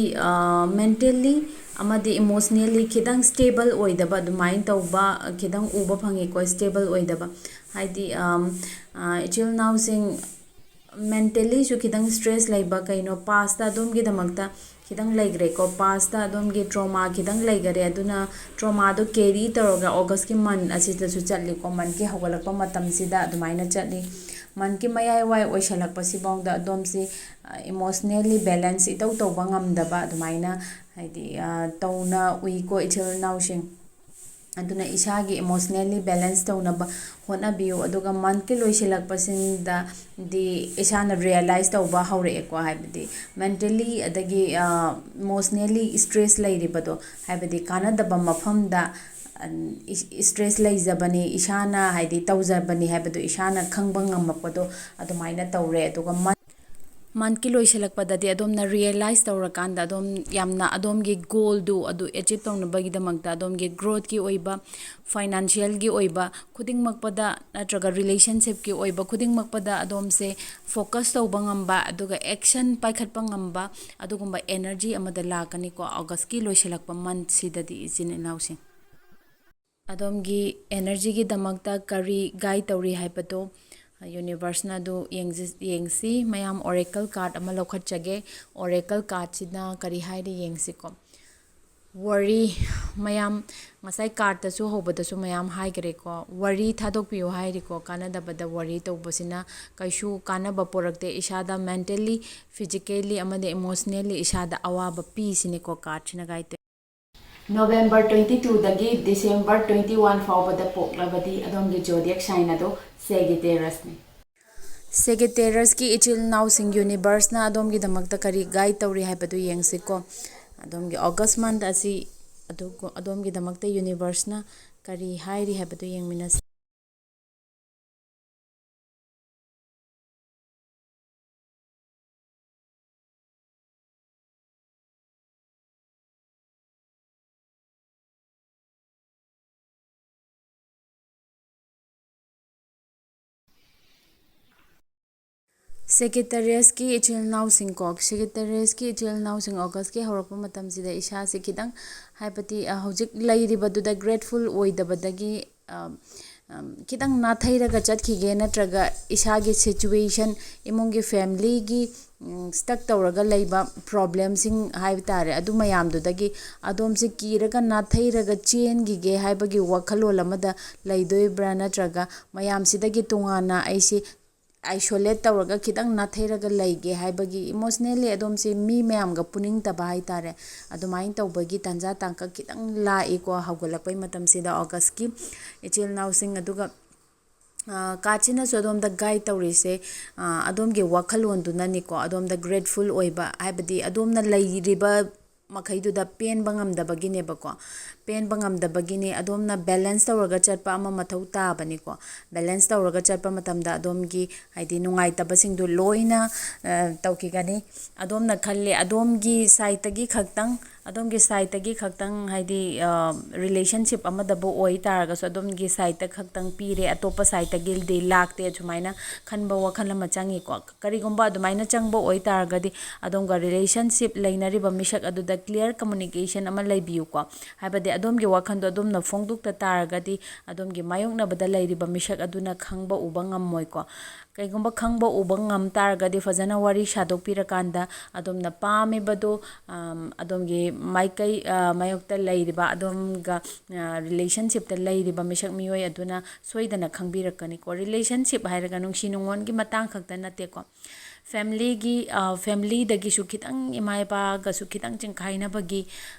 ꯃꯦꯟꯇꯦꯜꯂꯤ ꯑꯃꯗꯤ ꯏꯃꯣꯁꯅꯦꯜꯂꯤ ꯈꯤꯇꯪ ꯁ꯭ꯇꯦꯕꯜ ꯑꯣꯏꯗꯕ ꯑꯗꯨꯃꯥꯏꯅ ꯇꯧꯕ ꯈꯤꯇꯪ ꯎꯕ ꯐꯪꯉꯤꯀꯣ ꯁ꯭ꯇꯦꯕꯜ ꯑꯣꯏꯗꯕ ꯍꯥꯏꯗꯤ ꯏꯆꯤꯜ ꯏꯅꯥꯎꯁꯤꯡ ꯃꯦꯟꯇꯦꯜꯂꯤꯁꯨ ꯈꯤꯇꯪ ꯁ꯭ꯇ꯭ꯔꯦꯁ ꯂꯩꯕ ꯀꯩꯅꯣ ꯄꯥꯁꯇ ꯑꯗꯣꯝꯒꯤꯗꯃꯛꯇ ꯈꯤꯇꯪ ꯂꯩꯈ꯭ꯔꯦꯀꯣ ꯄꯥꯁꯇ ꯑꯗꯣꯝꯒꯤ ꯇ꯭ꯔꯣꯃꯥ ꯈꯤꯇꯪ ꯂꯩꯈꯔꯦ ꯑꯗꯨꯅ ꯇ꯭ꯔꯣꯃꯥꯗꯣ ꯀꯦꯔꯤ ꯇꯧꯔꯒ ꯑꯣꯒꯁꯀꯤ ꯃꯟ ꯑꯁꯤꯗꯁꯨ ꯆꯠꯂꯤꯀꯣ ꯃꯟꯀꯤ ꯍꯧꯒꯠꯂꯛꯄ ꯃꯇꯝꯁꯤꯗ ꯑꯗꯨꯃꯥꯏꯅ ꯆꯠꯂꯤ ꯃꯟꯀꯤ ꯃꯌꯥꯏꯋꯥꯏ ꯑꯣꯏꯁꯜꯂꯛꯄꯁꯤꯐꯥꯎꯗ ꯑꯗꯣꯝꯁꯤ ꯏꯃꯣꯁꯅꯦꯜꯂꯤ ꯕꯦꯂꯦꯟꯁ ꯏꯇꯧ ꯇꯧꯕ ꯉꯝꯗꯕ ꯑꯗꯨꯃꯥꯏꯅ ꯍꯥꯏꯗꯤ ꯇꯧꯅ ꯎꯏꯀꯣ ꯏꯆꯤꯜ ꯏꯅꯥꯎꯁꯤꯡ ꯑꯗꯨꯅ ꯏꯁꯥꯒꯤ ꯏꯃꯣꯁꯅꯦꯜꯂꯤ ꯕꯦꯂꯦꯟꯁ ꯇꯧꯅꯕ ꯍꯣꯠꯅꯕꯤꯌꯨ ꯑꯗꯨꯒ ꯃꯟꯀꯤ ꯂꯣꯏꯁꯤꯜꯂꯛꯄꯁꯤꯡꯗꯗꯤ ꯏꯁꯥꯅ ꯔꯤꯌꯦꯂꯥꯏꯁ ꯇꯧꯕ ꯍꯧꯔꯛꯑꯦꯀꯣ ꯍꯥꯏꯕꯗꯤ ꯃꯦꯟꯇꯦꯜꯂꯤ ꯑꯗꯒꯤ ꯏꯃꯣꯁꯅꯦꯜꯂꯤ ꯁ꯭ꯇ꯭ꯔꯦꯁ ꯂꯩꯔꯤꯕꯗꯣ ꯍꯥꯏꯕꯗꯤ ꯀꯥꯟꯅꯗꯕ ꯃꯐꯝꯗ ꯁ꯭ꯇ꯭ꯔꯦꯁ ꯂꯩꯖꯕꯅꯤ ꯏꯁꯥꯅ ꯍꯥꯏꯗꯤ ꯇꯧꯖꯕꯅꯤ ꯍꯥꯏꯕꯗꯣ ꯏꯁꯥꯅ ꯈꯪꯕ ꯉꯝꯃꯛꯄꯗꯣ ꯑꯗꯨꯃꯥꯏꯅ ꯇꯧꯔꯦ ꯑꯗꯨꯒ ꯃꯟꯊꯀꯤ ꯂꯣꯏꯁꯤꯜꯂꯛꯄꯗꯗꯤ ꯑꯗꯣꯝꯅ ꯔꯤꯌꯦꯂꯥꯏꯁ ꯇꯧꯔꯀꯥꯟꯗ ꯑꯗꯣꯝ ꯌꯥꯝꯅ ꯑꯗꯣꯝꯒꯤ ꯒꯣꯜꯗꯨ ꯑꯗꯨ ꯑꯦꯆꯤꯞ ꯇꯧꯅꯕꯒꯤꯗꯃꯛꯇ ꯑꯗꯣꯝꯒꯤ ꯒ꯭ꯔꯣꯠꯀꯤ ꯑꯣꯏꯕ ꯐꯥꯏꯅꯥꯟꯁꯤꯌꯦꯜꯒꯤ ꯑꯣꯏꯕ ꯈꯨꯗꯤꯡꯃꯛꯄꯗ ꯅꯠꯇ꯭ꯔꯒ ꯔꯤꯂꯦꯁꯟꯁꯤꯞꯀꯤ ꯑꯣꯏꯕ ꯈꯨꯗꯤꯡꯃꯛꯄꯗ ꯑꯗꯣꯝꯁꯦ ꯐꯣꯀꯁ ꯇꯧꯕ ꯉꯝꯕ ꯑꯗꯨꯒ ꯑꯦꯛꯁꯟ ꯄꯥꯏꯈꯠꯄ ꯉꯝꯕ ꯑꯗꯨꯒꯨꯝꯕ ꯑꯦꯅꯔꯖꯤ ꯑꯃꯗ ꯂꯥꯛꯀꯅꯤꯀꯣ ꯑꯣꯒꯁꯀꯤ ꯂꯣꯏꯁꯤꯜꯂꯛꯄ ꯃꯟꯊꯁꯤꯗꯗꯤ ꯏꯆꯤꯟ ꯏꯅꯥꯎꯁꯤꯡ ꯑꯗꯣꯝꯒꯤ ꯑꯦꯅꯔꯖꯤꯒꯤꯗꯃꯛꯇ ꯀꯔꯤ ꯒꯥꯏꯗ ꯇꯧꯔꯤ ꯍꯥꯏꯕꯗꯣ ꯌꯨꯅꯤꯚꯔꯁꯅ ꯑꯗꯨ ꯌꯦꯡꯁꯤ ꯃꯌꯥꯝ ꯑꯣꯔꯦꯀꯜ ꯀꯥꯔꯗ ꯑꯃ ꯂꯧꯈꯠꯆꯒꯦ ꯑꯣꯔꯦꯀꯜ ꯀꯥꯔꯗꯁꯤꯅ ꯀꯔꯤ ꯍꯥꯏꯔꯤ ꯌꯦꯡꯁꯤꯀꯣ ꯋꯥꯔꯤ ꯃꯌꯥꯝ ꯉꯁꯥꯏ ꯀꯥꯔꯗꯇꯁꯨ ꯍꯧꯕꯗꯁꯨ ꯃꯌꯥꯝ ꯍꯥꯏꯈ꯭ꯔꯦꯀꯣ ꯋꯥꯔꯤ ꯊꯥꯗꯣꯛꯄꯤꯌꯨ ꯍꯥꯏꯔꯤꯀꯣ ꯀꯥꯟꯅꯗꯕꯗ ꯋꯥꯔꯤ ꯇꯧꯕꯁꯤꯅ ꯀꯩꯁꯨ ꯀꯥꯟꯅꯕ ꯄꯣꯔꯛꯇꯦ ꯏꯁꯥꯗ ꯃꯦꯟꯇꯦꯜꯂꯤ ꯐꯤꯖꯤꯀꯦꯜꯂꯤ ꯑꯃꯗꯤ ꯏꯃꯣꯁꯅꯦꯜꯂꯤ ꯏꯁꯥꯗ ꯑꯋꯥꯕ ꯄꯤꯁꯤꯅꯦꯀꯣ ꯀꯥꯔꯗꯁꯤꯅ ꯒꯥꯏꯗ ꯅꯣꯕꯦꯝꯕꯔ 22ꯗꯒꯤ ꯗꯤꯁꯦꯝꯕꯔ 21 ꯐꯥꯎꯕꯗ ꯄꯣꯛꯂꯕꯗꯤ ꯑꯗꯣꯝꯒꯤ ꯖꯣꯗꯤꯌꯛ ꯁꯥꯏꯟ ꯑꯗꯨ ꯁꯦꯒꯤꯇꯦꯔꯁꯅꯤ ꯁꯦꯒꯤꯇꯦꯔꯁꯀꯤ ꯏꯆꯤꯜ ꯏꯅꯥꯎꯁꯤꯡ ꯌꯨꯅꯤꯚꯔꯁꯅ ꯑꯗꯣꯝꯒꯤꯗꯃꯛꯇ ꯀꯔꯤ ꯒꯥꯏꯗ ꯇꯧꯔꯤ ꯍꯥꯏꯕꯗꯨ ꯌꯦꯡꯁꯤꯀꯣ ꯑꯗꯣꯝꯒꯤ ꯑꯣꯒꯁ ꯃꯟꯊ ꯑꯁꯤ ꯑꯗꯣꯝꯒꯤꯗꯃꯛꯇ ꯌꯨꯅꯤꯚꯔꯁꯅ ꯀꯔꯤ ꯍꯥꯏꯔꯤ ꯍꯥꯏꯕꯗꯨ ꯌꯦꯡꯃꯤꯟꯅꯁꯤ ꯁꯦꯒꯤꯇꯦꯔꯤꯌꯁꯀꯤ ꯏꯆꯤꯜ ꯏꯅꯥꯎꯁꯤꯡꯀꯣ ꯁꯦꯒꯤꯇꯦꯔꯤꯌꯁꯀꯤ ꯏꯆꯤꯜ ꯏꯅꯥꯎꯁꯤꯡ ꯑꯣꯒꯁꯀꯤ ꯍꯧꯔꯛꯄ ꯃꯇꯝꯁꯤꯗ ꯏꯁꯥꯁꯦ ꯈꯤꯇꯪ ꯍꯥꯏꯕꯗꯤ ꯍꯧꯖꯤꯛ ꯂꯩꯔꯤꯕꯗꯨꯗ ꯒ꯭ꯔꯦꯠꯐꯨꯜ ꯑꯣꯏꯗꯕꯗꯒꯤ ꯈꯤꯇꯪ ꯅꯥꯊꯩꯔꯒ ꯆꯠꯈꯤꯒꯦ ꯅꯠꯇ꯭ꯔꯒ ꯏꯁꯥꯒꯤ ꯁꯤꯆꯨꯋꯦꯁꯟ ꯏꯃꯨꯡꯒꯤ ꯐꯦꯃꯤꯂꯤꯒꯤ ꯁ꯭ꯇꯛ ꯇꯧꯔꯒ ꯂꯩꯕ ꯄ꯭ꯔꯣꯕ꯭ꯂꯦꯝꯁꯤꯡ ꯍꯥꯏꯕ ꯇꯥꯔꯦ ꯑꯗꯨ ꯃꯌꯥꯝꯗꯨꯗꯒꯤ ꯑꯗꯣꯝꯁꯦ ꯀꯤꯔꯒ ꯅꯥꯊꯩꯔꯒ ꯆꯦꯟꯈꯤꯒꯦ ꯍꯥꯏꯕꯒꯤ ꯋꯥꯈꯜꯂꯣꯟ ꯑꯃꯗ ꯂꯩꯗꯣꯏꯕ꯭ꯔꯥ ꯅꯠꯇ꯭ꯔꯒ ꯃꯌꯥꯝꯁꯤꯗꯒꯤ ꯇꯣꯉꯥꯟꯅ ꯑꯩꯁꯤ ꯑꯥꯏꯁꯣꯂꯦꯠ ꯇꯧꯔꯒ ꯈꯤꯇꯪ ꯅꯥꯊꯩꯔꯒ ꯂꯩꯒꯦ ꯍꯥꯏꯕꯒꯤ ꯏꯃꯣꯁꯅꯦꯜꯂꯤ ꯑꯗꯣꯝꯁꯦ ꯃꯤ ꯃꯌꯥꯝꯒ ꯄꯨꯅꯤꯡꯗꯕ ꯍꯥꯏꯇꯥꯔꯦ ꯑꯗꯨꯃꯥꯏꯅ ꯇꯧꯕꯒꯤ ꯇꯟꯖꯥ ꯇꯥꯡꯀꯛ ꯈꯤꯇꯪ ꯂꯥꯛꯏꯀꯣ ꯍꯧꯒꯠꯂꯛꯄꯩ ꯃꯇꯝꯁꯤꯗ ꯑꯣꯒꯁꯀꯤ ꯏꯆꯤꯜ ꯏꯅꯥꯎꯁꯤꯡ ꯑꯗꯨꯒ ꯀꯥꯔꯗꯁꯤꯅꯁꯨ ꯑꯗꯣꯝꯗ ꯒꯥꯏꯗ ꯇꯧꯔꯤꯁꯦ ꯑꯗꯣꯝꯒꯤ ꯋꯥꯈꯜꯂꯣꯟꯗꯨꯅꯅꯤꯀꯣ ꯑꯗꯣꯝꯗ ꯒ꯭ꯔꯦꯠꯐꯨꯜ ꯑꯣꯏꯕ ꯍꯥꯏꯕꯗꯤ ꯑꯗꯣꯝꯅ ꯂꯩꯔꯤꯕ ꯃꯈꯩꯗꯨꯗ ꯄꯦꯟꯕ ꯉꯝꯗꯕꯒꯤꯅꯦꯕꯀꯣ ꯄꯦꯟꯕ ꯉꯝꯗꯕꯒꯤꯅꯤ ꯑꯗꯣꯝꯅ ꯕꯦꯂꯦꯟꯁ ꯇꯧꯔꯒ ꯆꯠꯄ ꯑꯃ ꯃꯊꯧ ꯇꯥꯕꯅꯤꯀꯣ ꯕꯦꯂꯦꯟꯁ ꯇꯧꯔꯒ ꯆꯠꯄ ꯃꯇꯝꯗ ꯑꯗꯣꯝꯒꯤ ꯍꯥꯏꯗꯤ ꯅꯨꯡꯉꯥꯏꯇꯕꯁꯤꯡꯗꯨ ꯂꯣꯏꯅ ꯇꯧꯈꯤꯒꯅꯤ ꯑꯗꯣꯝꯅ ꯈꯜꯂꯤ ꯑꯗꯣꯝꯒꯤ ꯁꯥꯏꯠꯇꯒꯤ ꯈꯛꯇꯪ ꯍꯥꯏꯗꯤ ꯔꯤꯂꯦꯁꯟꯁꯤꯞ ꯑꯃꯗꯕꯨ ꯑꯣꯏ ꯇꯥꯔꯒꯁꯨ ꯑꯗꯣꯝꯒꯤ ꯁꯥꯏꯠꯇ ꯈꯛꯇꯪ ꯄꯤꯔꯦ ꯑꯇꯣꯞꯄ ꯁꯥꯏꯠꯇꯒꯤꯗꯤ ꯂꯥꯛꯇꯦ ꯁꯨꯃꯥꯏꯅ ꯈꯟꯕ ꯋꯥꯈꯜ ꯑꯃ ꯆꯪꯉꯤꯀꯣ ꯀꯔꯤꯒꯨꯝꯕ ꯑꯗꯨꯃꯥꯏꯅ ꯆꯪꯕ ꯑꯣꯏ ꯇꯥꯔꯒꯗꯤ ꯑꯗꯣꯝꯒ ꯔꯤꯂꯦꯁꯟꯁꯤꯞ ꯂꯩꯅꯔꯤꯕ ꯃꯤꯁꯛ ꯑꯗꯨꯗ ꯀ꯭ꯂꯤꯌꯔ ꯀꯝꯃꯨꯅꯤꯀꯦꯁꯟ ꯑꯃ ꯂꯩꯕꯤꯌꯨꯀꯣ ꯍꯥꯏꯕꯗꯤ ꯑꯗꯣꯝꯒꯤ ꯋꯥꯈꯜꯗꯣ ꯑꯗꯣꯝꯅ ꯐꯣꯡꯗꯣꯛꯇ ꯇꯥꯔꯒꯗꯤ ꯑꯗꯣꯝꯒꯤ ꯃꯥꯌꯣꯛꯅꯕꯗ ꯂꯩꯔꯤꯕ ꯃꯤꯁꯛ ꯑꯗꯨꯅ ꯈꯪꯕ ꯎꯕ ꯉꯝꯃꯣꯏꯀꯣ ꯀꯩꯒꯨꯝꯕ ꯈꯪꯕ ꯎꯕ ꯉꯝ ꯇꯥꯔꯒꯗꯤ ꯐꯖꯅ ꯋꯥꯔꯤ ꯁꯥꯗꯣꯛꯄꯤꯔꯀꯥꯟꯗ ꯑꯗꯣꯝꯅ ꯄꯥꯝꯃꯤꯕꯗꯨ ꯑꯗꯣꯝꯒꯤ ꯃꯥꯌꯣꯛꯇ ꯂꯩꯔꯤꯕ ꯑꯗꯣꯝꯒ ꯔꯤꯂꯦꯁꯟꯁꯤꯞꯇ ꯂꯩꯔꯤꯕ ꯃꯤꯁꯛ ꯃꯤꯑꯣꯏ ꯑꯗꯨꯅ ꯁꯣꯏꯗꯅ ꯈꯪꯕꯤꯔꯛꯀꯅꯤꯀꯣ ꯔꯤꯂꯦꯁꯟꯁꯤꯞ ꯍꯥꯏꯔꯒ ꯅꯨꯡꯁꯤ ꯅꯨꯡꯉꯣꯟꯒꯤ ꯃꯇꯥꯡ ꯈꯛꯇ ꯅꯠꯇꯦꯀோ ꯐꯦꯃꯤꯂꯤꯗꯒꯤꯁꯨ ꯈꯤꯇꯪ ꯏꯃꯥ ꯏꯄꯥꯒꯁꯨꯈꯤꯇꯪ ꯆꯤꯡꯈꯥꯏꯅꯕꯒꯤ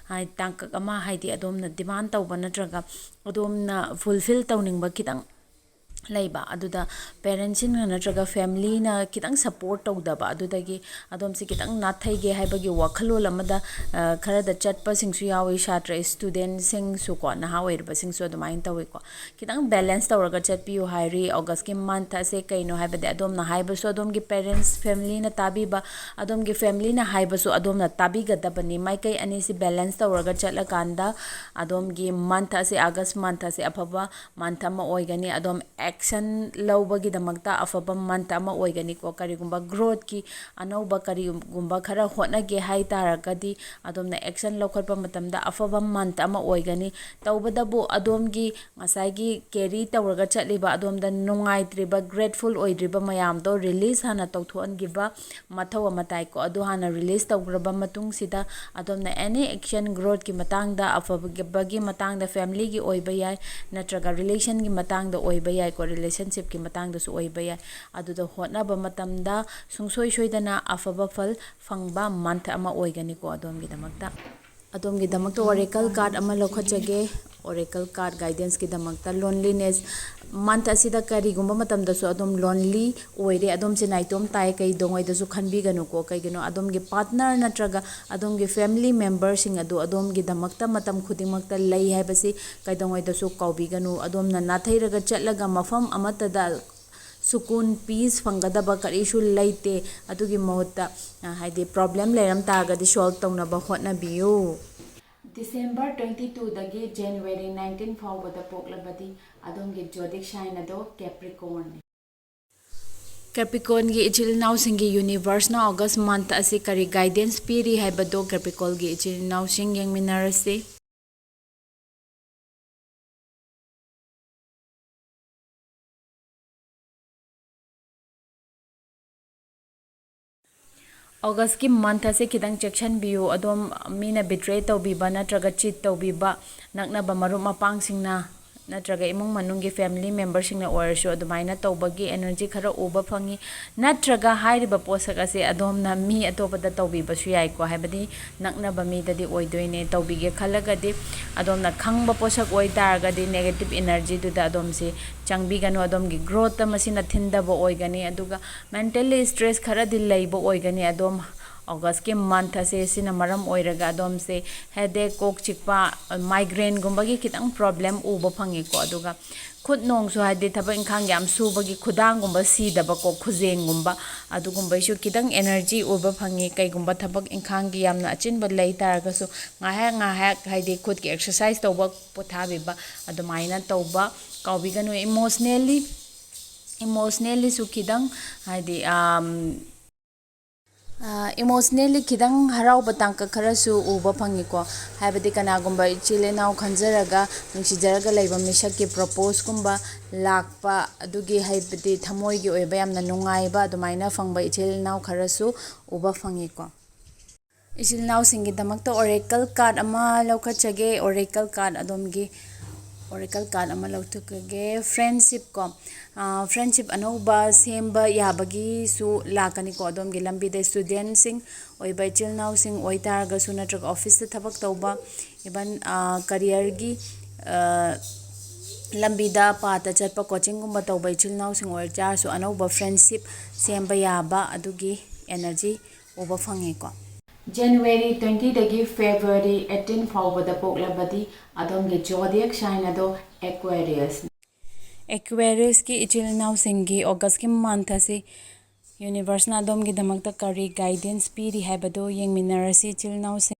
ꯇꯥꯡꯀꯛ ꯑꯃ ꯍꯥꯏꯗꯤ ꯑꯗꯣꯝꯅ ꯗꯤꯃꯥꯟ ꯇꯧꯕ ꯅꯠꯇ꯭ꯔꯒ ꯑꯗꯣꯝꯅ ꯐꯨꯜꯐꯤꯜ ꯇꯧꯅꯤꯡꯕ ꯈꯤꯇꯪ ꯂꯩꯕ ꯑꯗꯨꯗ ꯄꯦꯔꯦꯟꯁꯤꯡꯅ ꯅꯠꯇ꯭ꯔꯒ ꯐꯦꯃꯤꯂꯤꯅ ꯈꯤꯇꯪ ꯁꯞꯄꯣꯔꯠ ꯇꯧꯗꯕ ꯑꯗꯨꯗꯒꯤ ꯑꯗꯣꯝꯁꯦ ꯈꯤꯇꯪ ꯅꯥꯊꯩꯒꯦ ꯍꯥꯏꯕꯒꯤ ꯋꯥꯈꯜꯂꯣꯟ ꯑꯃꯗ ꯈꯔꯗ ꯆꯠꯄꯁꯤꯡꯁꯨ ꯌꯥꯎꯏ ꯁꯥꯇ꯭ꯔ ꯏꯁꯇꯨꯗꯦꯟꯁꯤꯡꯁꯨꯀꯣ ꯅꯍꯥ ꯑꯣꯏꯔꯤꯕꯁꯤꯡꯁꯨ ꯑꯗꯨꯃꯥꯏꯅ ꯇꯧꯏꯀꯣ ꯈꯤꯇꯪ ꯕꯦꯂꯦꯟꯁ ꯇꯧꯔꯒ ꯆꯠꯄꯤꯌꯨ ꯍꯥꯏꯔꯤ ꯑꯣꯒꯁꯀꯤ ꯃꯟꯊ ꯑꯁꯦ ꯀꯩꯅೋ ꯍꯥꯏꯕꯗꯤ ꯑꯗꯣꯝꯅ ꯍꯥꯏꯕꯁꯨ ꯑꯗꯣꯝꯒꯤ ꯄꯦꯔꯦꯟꯁ ꯐꯦꯃꯤꯂꯤꯅ ꯇꯥꯕꯤꯕ ꯑꯗꯣꯝꯒꯤ ꯐꯦꯃꯤꯂꯤꯅ ꯍꯥꯏꯕꯁꯨ ꯑꯗꯣꯝꯅ ꯇꯥꯕꯤꯒꯗꯕꯅꯤ ꯃꯥꯏꯀꯩ ꯑꯅꯤꯁꯤ ꯕꯦꯂꯦꯟꯁ ꯇꯧꯔꯒ ꯆꯠꯂꯀꯥꯟꯗ ꯑꯗꯣꯝꯒꯤ ꯃꯟꯊ ꯑꯁꯦ ꯑꯥꯒꯁ ꯃꯟꯊ ꯑꯁꯦ ꯑꯐꯕ ꯃꯟꯊ ꯑꯃ ꯑꯣꯏꯒꯅꯤ ꯑꯗꯣꯝ ꯑꯦꯛꯁꯟ ꯂꯧꯕꯒꯤꯗꯃꯛꯇ ꯑꯐꯕ ꯃꯟꯊ ꯑꯃ ꯑꯣꯏꯒꯅꯤꯀꯣ ꯀꯔꯤꯒꯨꯝꯕ ꯒ꯭ꯔꯣꯠꯀꯤ ꯑꯅꯧꯕ ꯀꯔꯤꯒꯨꯝꯕ ꯈꯔ ꯍꯣꯠꯅꯒꯦ ꯍꯥꯏ ꯇꯥꯔꯒꯗꯤ ꯑꯗꯣꯝꯅ ꯑꯦꯛꯁꯟ ꯂꯧꯈꯠꯄ ꯃꯇꯝꯗ ꯑꯐꯕ ꯃꯟꯊ ꯑꯃ ꯑꯣꯏꯒꯅꯤ ꯇꯧꯕꯇꯕꯨ ꯑꯗꯣꯝꯒꯤ ꯉꯁꯥꯏꯒꯤ ꯀꯦꯔꯤ ꯇꯧꯔꯒ ꯆꯠꯂꯤꯕ ꯑꯗꯣꯝꯗ ꯅꯨꯡꯉꯥꯏꯇ꯭ꯔꯤꯕ ꯒ꯭ꯔꯦꯠꯐꯨꯜ ꯑꯣꯏꯗ꯭ꯔꯤꯕ ꯃꯌꯥꯝꯗꯣ ꯔꯤꯂꯤꯁ ꯍꯥꯟꯅ ꯇꯧꯊꯣꯛꯍꯟꯈꯤꯕ ꯃꯊꯧ ꯑꯃ ꯇꯥꯏꯀꯣ ꯑꯗꯨ ꯍꯥꯟꯅ ꯔꯤꯂꯤꯁ ꯇꯧꯈ꯭ꯔꯕ ꯃꯇꯨꯡꯁꯤꯗ ꯑꯗꯣꯝꯅ ꯑꯦꯅꯤ ꯑꯦꯛꯁꯟ ꯒ꯭ꯔꯣꯠꯀꯤ ꯃꯇꯥꯡꯗ ꯑꯐꯕꯒꯤ ꯃꯇꯥꯡꯗ ꯐꯦꯃꯤꯂꯤꯒꯤ ꯑꯣꯏꯕ ꯌꯥꯏ ꯅꯠꯇ꯭ꯔꯒ ꯔꯤꯂꯦꯁꯟꯒꯤ ꯃꯇꯥꯡꯗ ꯑꯣꯏꯕ ꯌꯥꯏꯀꯣ ꯔꯤꯂꯦꯁꯟꯁꯤꯞꯀꯤꯃꯇꯥꯡꯗꯁꯨ ꯑꯣꯏꯕ ꯌꯥꯏ ꯑꯗꯨꯗ ꯍꯣꯠꯅꯕ ꯃꯇꯝꯗ ꯁꯨꯡꯁꯣꯏ ꯁꯣꯏꯗꯅ ꯑꯐꯕ ꯐꯜ ꯐꯪꯕ ꯃꯟꯊ ꯑꯃ ꯑꯣꯏꯒꯅꯤꯀꯣ ꯑꯗꯣꯝꯒꯤꯗꯃꯛꯇ ꯑꯣꯔꯦꯀꯜ ꯀꯥꯔꯗ ꯑꯃ ꯂꯧꯈꯠꯆꯒꯦ ꯑꯣꯔꯦꯀꯜ ꯀꯥꯔꯗ ꯒꯥꯏꯗꯦꯟꯁꯀꯤꯗꯃꯛꯇ ꯂꯣꯟꯂꯤꯅꯦꯁ ꯃꯟꯊ ꯑꯁꯤꯗ ꯀꯔꯤꯒꯨꯝꯕ ꯃꯇꯝꯗꯁꯨ ꯑꯗꯨꯝ ꯂꯣꯟꯂꯤ ꯑꯣꯏꯔꯦ ꯑꯗꯣꯝꯁꯦ ꯅꯥꯏꯇꯣꯝ ꯇꯥꯏ ꯀꯩꯗꯧꯉꯩꯗꯁꯨ ꯈꯟꯕꯤꯒꯅꯨꯀꯣ ꯀꯩꯒꯤꯅꯣ ꯑꯗꯣꯝꯒꯤ ꯄꯥꯔꯠꯅꯔ ꯅꯠꯇ꯭ꯔꯒ ꯑꯗꯣꯝꯒꯤ ꯐꯦꯃꯤꯂꯤ ꯃꯦꯝꯕꯔꯁꯤꯡ ꯑꯗꯨ ꯑꯗꯣꯝꯒꯤꯗꯃꯛꯇ ꯃꯇꯝ ꯈꯨꯗꯤꯡꯃꯛꯇ ꯂꯩ ꯍꯥꯏꯕꯁꯤ ꯀꯩꯗꯧꯉꯩꯗꯁꯨ ꯀꯥꯎꯕꯤꯒꯅꯨ ꯑꯗꯣꯝꯅ ꯅꯥꯊꯩꯔꯒ ꯆꯠꯂꯒ ꯃꯐꯝ ꯑꯃꯠꯇꯗ ꯁꯨꯀꯨꯟ ꯄꯤꯁ ꯐꯪꯒꯗꯕ ꯀꯔꯤꯁꯨ ꯂꯩꯇꯦ ꯑꯗꯨꯒꯤ ꯃꯍꯨꯠꯇ ꯍꯥꯏꯗꯤ ꯄ꯭ꯔꯣꯕ꯭ꯂꯦꯝ ꯂꯩꯔꯝ ꯇꯥꯔꯒꯗꯤ ꯁꯣꯜꯕ ꯇꯧꯅꯕ ꯍꯣꯠꯅꯕꯤꯌꯨ ꯗꯤꯁꯦꯝꯕꯔ 22ꯗꯒꯤ ꯖꯅꯋꯥꯔꯤ 19 ꯐꯥꯎꯕꯗ ꯄꯣꯛꯂꯕꯗꯤ ꯑꯗꯣꯝꯒꯤ ꯖꯣꯗꯤꯛ ꯁꯥꯏꯟ ꯑꯗꯣ ꯀꯦꯄ꯭ꯔꯤꯀꯣꯔꯟꯅꯤ ꯀꯦꯄ꯭ꯔꯤꯀꯣꯟꯒꯤ ꯏꯆꯤꯜ ꯏꯅꯥꯎꯁꯤꯡꯒꯤ ꯌꯨꯅꯤꯚꯔꯁꯅ ꯑꯣꯒꯁ ꯃꯟꯊ ꯑꯁꯤ ꯀꯔꯤ ꯒꯥꯏꯗꯦꯟꯁ ꯄꯤꯔꯤ ꯍꯥꯏꯕꯗꯣ ꯀꯦꯄ꯭ꯔꯤꯀꯣꯟꯒꯤ ꯏꯆꯤꯜ ꯏꯅꯥꯎꯁꯤꯡ ꯌꯦꯡꯃꯤꯟꯅꯔꯁꯤ ꯑꯣꯒꯁꯀꯤ ꯃꯟꯊ ꯑꯁꯤ ꯈꯤꯇꯪ ꯆꯦꯛꯁꯤꯟꯕꯤꯌꯨ ꯑꯗꯣꯝ ꯃꯤꯅ ꯕꯤꯇ꯭ꯔꯦ ꯇꯧꯕꯤꯕ ꯅꯠꯇ꯭ꯔꯒ ꯆꯤꯠ ꯇꯧꯕꯤꯕ ꯅꯛꯅꯕ ꯃꯔꯨꯞ ꯃꯄꯥꯡꯁꯤꯡꯅ ꯅꯠꯇ꯭ꯔꯒ ꯏꯃꯨꯡ ꯃꯅꯨꯡꯒꯤ ꯐꯦꯃꯤꯂꯤ ꯃꯦꯝꯕꯔꯁꯤꯡꯅ ꯑꯣꯏꯔꯁꯨ ꯑꯗꯨꯃꯥꯏꯅ ꯇꯧꯕꯒꯤ ꯑꯦꯅꯔꯖꯤ ꯈꯔ ꯎꯕ ꯐꯪꯉꯤ ꯅꯠꯇ꯭ꯔꯒ ꯍꯥꯏꯔꯤꯕ ꯄꯣꯠꯁꯛ ꯑꯁꯤ ꯑꯗꯣꯝꯅ ꯃꯤ ꯑꯇꯣꯞꯄꯗ ꯇꯧꯕꯤꯕꯁꯨ ꯌꯥꯏꯀꯣ ꯍꯥꯏꯕꯗꯤ ꯅꯛꯅꯕ ꯃꯤꯗꯗꯤ ꯑꯣꯏꯗꯣꯏꯅꯦ ꯇꯧꯕꯤꯒꯦ ꯈꯜꯂꯒꯗꯤ ꯑꯗꯣꯝꯅ ꯈꯪꯕ ꯄꯣꯠꯁꯛ ꯑꯣꯏꯇꯥꯔꯒꯗꯤ ꯅꯦꯒꯦꯇꯤꯞ ꯏꯅꯔꯖꯤꯗꯨꯗ ꯑꯗꯣꯝꯁꯤ ꯆꯪꯕꯤꯒꯅꯨ ꯑꯗꯣꯝꯒꯤ ꯒ꯭ꯔꯣꯠꯇ ꯃꯁꯤꯅ ꯊꯤꯟꯗꯕ ꯑꯣꯏꯒꯅꯤ ꯑꯗꯨꯒ ꯃꯦꯟꯇꯦꯜꯂꯤ ꯁ꯭ꯇ꯭ꯔꯦꯁ ꯈꯔꯗꯤ ꯂꯩꯕ ꯑꯣꯏꯒꯅꯤ ꯑꯗꯣꯝ ꯑꯣꯒꯁꯀꯤ ꯃꯟꯊ ꯑꯁꯦ ꯁꯤꯅ ꯃꯔꯝ ꯑꯣꯏꯔꯒ ꯑꯗꯣꯝꯁꯦ ꯍꯦꯗꯦꯛ ꯀꯣꯛ ꯆꯤꯛꯄ ꯃꯥꯏꯒ꯭ꯔꯦꯟꯒꯨꯝꯕꯒꯤ khitang ꯄ꯭ꯔꯣꯕ꯭ꯂꯦꯝ ꯎꯕ ꯐꯪꯉꯤꯀꯣ ꯑꯗꯨꯒ ꯈꯨꯠ ꯅꯣꯡꯁꯨ ꯍꯥꯏꯗꯤ ꯊꯕꯛ ꯏꯪꯈꯥꯡ ꯌꯥꯝ ꯁꯨꯕꯒꯤ ꯈꯨꯗꯥꯡꯒꯨꯝꯕ ꯁꯤꯗꯕꯀꯣ ꯈꯨꯖꯦꯡꯒꯨꯝꯕ ꯑꯗꯨꯒꯨꯝꯕꯩꯁꯨ khitang ꯑꯦꯅꯔꯖꯤ ꯎꯕ ꯐꯪꯉꯤ ꯀꯩꯒꯨꯝꯕ ꯊꯕꯛ ꯏꯪꯈꯥꯡꯒꯤ ꯌꯥꯝꯅ ꯑꯆꯤꯟꯕ ꯂꯩ ꯇꯥꯔꯒꯁꯨ ꯉꯥꯏꯍꯥꯛ ꯉꯥꯏꯍꯥꯛ ꯍꯥꯏꯗꯤ ꯈꯨꯠꯀꯤ ꯑꯦꯛꯁꯔꯁꯥꯏꯁ ꯇꯧꯕ ꯄꯣꯊꯥꯕꯤꯕ ꯑꯗꯨꯃꯥꯏꯅ ꯇꯧꯕ ꯀꯥꯎꯕꯤꯒꯅꯨ ꯏꯃꯣꯁꯅꯦꯜꯂꯤꯁꯨ khitang ꯍꯥꯏꯗꯤ ꯏꯃꯣꯁꯅꯦꯜꯂꯤ khitang ꯍꯔꯥꯎꯕ ꯇꯥꯡꯀꯛ ꯈꯔꯁꯨ ꯎꯕ ꯐꯪꯉꯤꯀꯣ ꯍꯥꯏꯕꯗꯤ ꯀꯅꯥꯒꯨꯝꯕ ꯏꯆꯤꯜ ꯏꯅꯥꯎ ꯈꯟꯖꯔꯒ ꯅꯨꯡꯁꯤꯖꯔꯒ ꯂꯩꯕ ꯃꯤꯁꯛꯀꯤ ꯄ꯭ꯔꯣꯄꯣꯁꯀꯨꯝꯕ ꯂꯥꯛꯄ ꯑꯗꯨꯒꯤ ꯍꯥꯏꯕꯗꯤ ꯊꯃꯣꯏꯒꯤ ꯑꯣꯏꯕ ꯌꯥꯝꯅ ꯅꯨꯡꯉꯥꯏꯕ ꯑꯗꯨꯃꯥꯏꯅ ꯐꯪꯕ ꯏꯆꯤꯜ ꯏꯅꯥꯎ ꯈꯔꯁꯨ ꯎꯕ ꯐꯪꯉꯤꯀꯣ ꯏꯆꯤꯜ ꯏꯅꯥꯎꯁꯤꯡꯒꯤꯗꯃꯛꯇ ꯑꯣꯔꯦꯀꯜ ꯀꯥꯔꯗ ꯑꯃ ꯂꯧꯈꯠꯆꯒꯦ ꯑꯣꯔꯦꯀꯜ ꯀꯥꯔꯗ ꯑꯗꯣꯝꯒꯤ ꯑꯣꯔꯦꯀꯜ ꯀꯥꯔꯗ ꯑꯃ ꯂꯧꯊꯣꯛꯀꯒꯦ ꯐ꯭ꯔꯦꯟꯁꯤꯞ ꯀꯣ ꯐ꯭ꯔꯦꯟꯁꯤꯞ ꯑꯅꯧꯕ ꯁꯦꯝꯕ ꯌꯥꯕꯒꯤꯁꯨ ꯂꯥꯛꯀꯅꯤꯀꯣ ꯑꯗꯣꯝꯒꯤ ꯂꯝꯕꯤꯗ ꯁ꯭ꯇꯨꯗꯦꯟꯁꯤꯡ ꯑꯣꯏꯕ ꯏꯆꯤꯜ ꯏꯅꯥꯎꯁꯤꯡ ꯑꯣꯏꯇꯥꯔꯒꯁꯨ ꯅꯠꯇ꯭ꯔꯒ ꯑꯣꯐꯤꯁꯇ ꯊꯕꯛ ꯇꯧꯕ ꯏꯚꯟ ꯀꯔꯤꯌꯔꯒꯤ ꯂꯝꯕꯤꯗ ꯄꯥꯠꯇ ꯆꯠꯄ ꯀꯣꯆꯤꯡꯒꯨꯝꯕ ꯇꯧꯕ ꯏꯆꯤꯜ ꯏꯅꯥꯎꯁꯤꯡ ꯑꯣꯏꯇꯥꯔꯁꯨ ꯑꯅꯧꯕ ꯐ꯭ꯔꯦꯟꯁꯤꯞ ꯁꯦꯝꯕ ꯌꯥꯕ ꯑꯗꯨꯒꯤ ꯑꯦꯅꯔꯖꯤ ꯎꯕ ꯐꯪꯉꯤꯀꯣ ꯖꯅꯋꯥꯔꯤ 20ꯗꯒꯤ ꯐꯦꯕ꯭ꯔꯨꯋꯥꯔꯤ 18 ꯐꯥꯎꯕꯗ ꯄꯣꯛꯂꯕꯗꯤ ꯑꯗꯣꯝꯒꯤ ꯖꯣꯗꯤꯌꯛ ꯁꯥꯏꯟ ꯑꯗꯣ ꯑꯦꯛꯋꯦꯔꯤꯌꯁꯅꯤ ꯑꯦꯛꯋꯦꯔꯤꯌꯁꯀꯤ ꯏꯆꯤꯜ ꯏꯅꯥꯎꯁꯤꯡꯒꯤ ꯑꯣꯒꯁꯀꯤ ꯃꯟꯊ ꯑꯁꯤ ꯌꯨꯅꯤꯚꯔꯁꯅ ꯑꯗꯣꯝꯒꯤꯗꯃꯛꯇ ꯀꯔꯤ ꯒꯥꯏꯗꯦꯟꯁ ꯄꯤꯔꯤ ꯍꯥꯏꯕꯗꯨ ꯌꯦꯡꯃꯤꯟꯅꯔꯁꯤ ꯏꯆꯤꯜ ꯏꯅꯥꯎꯁꯤꯡ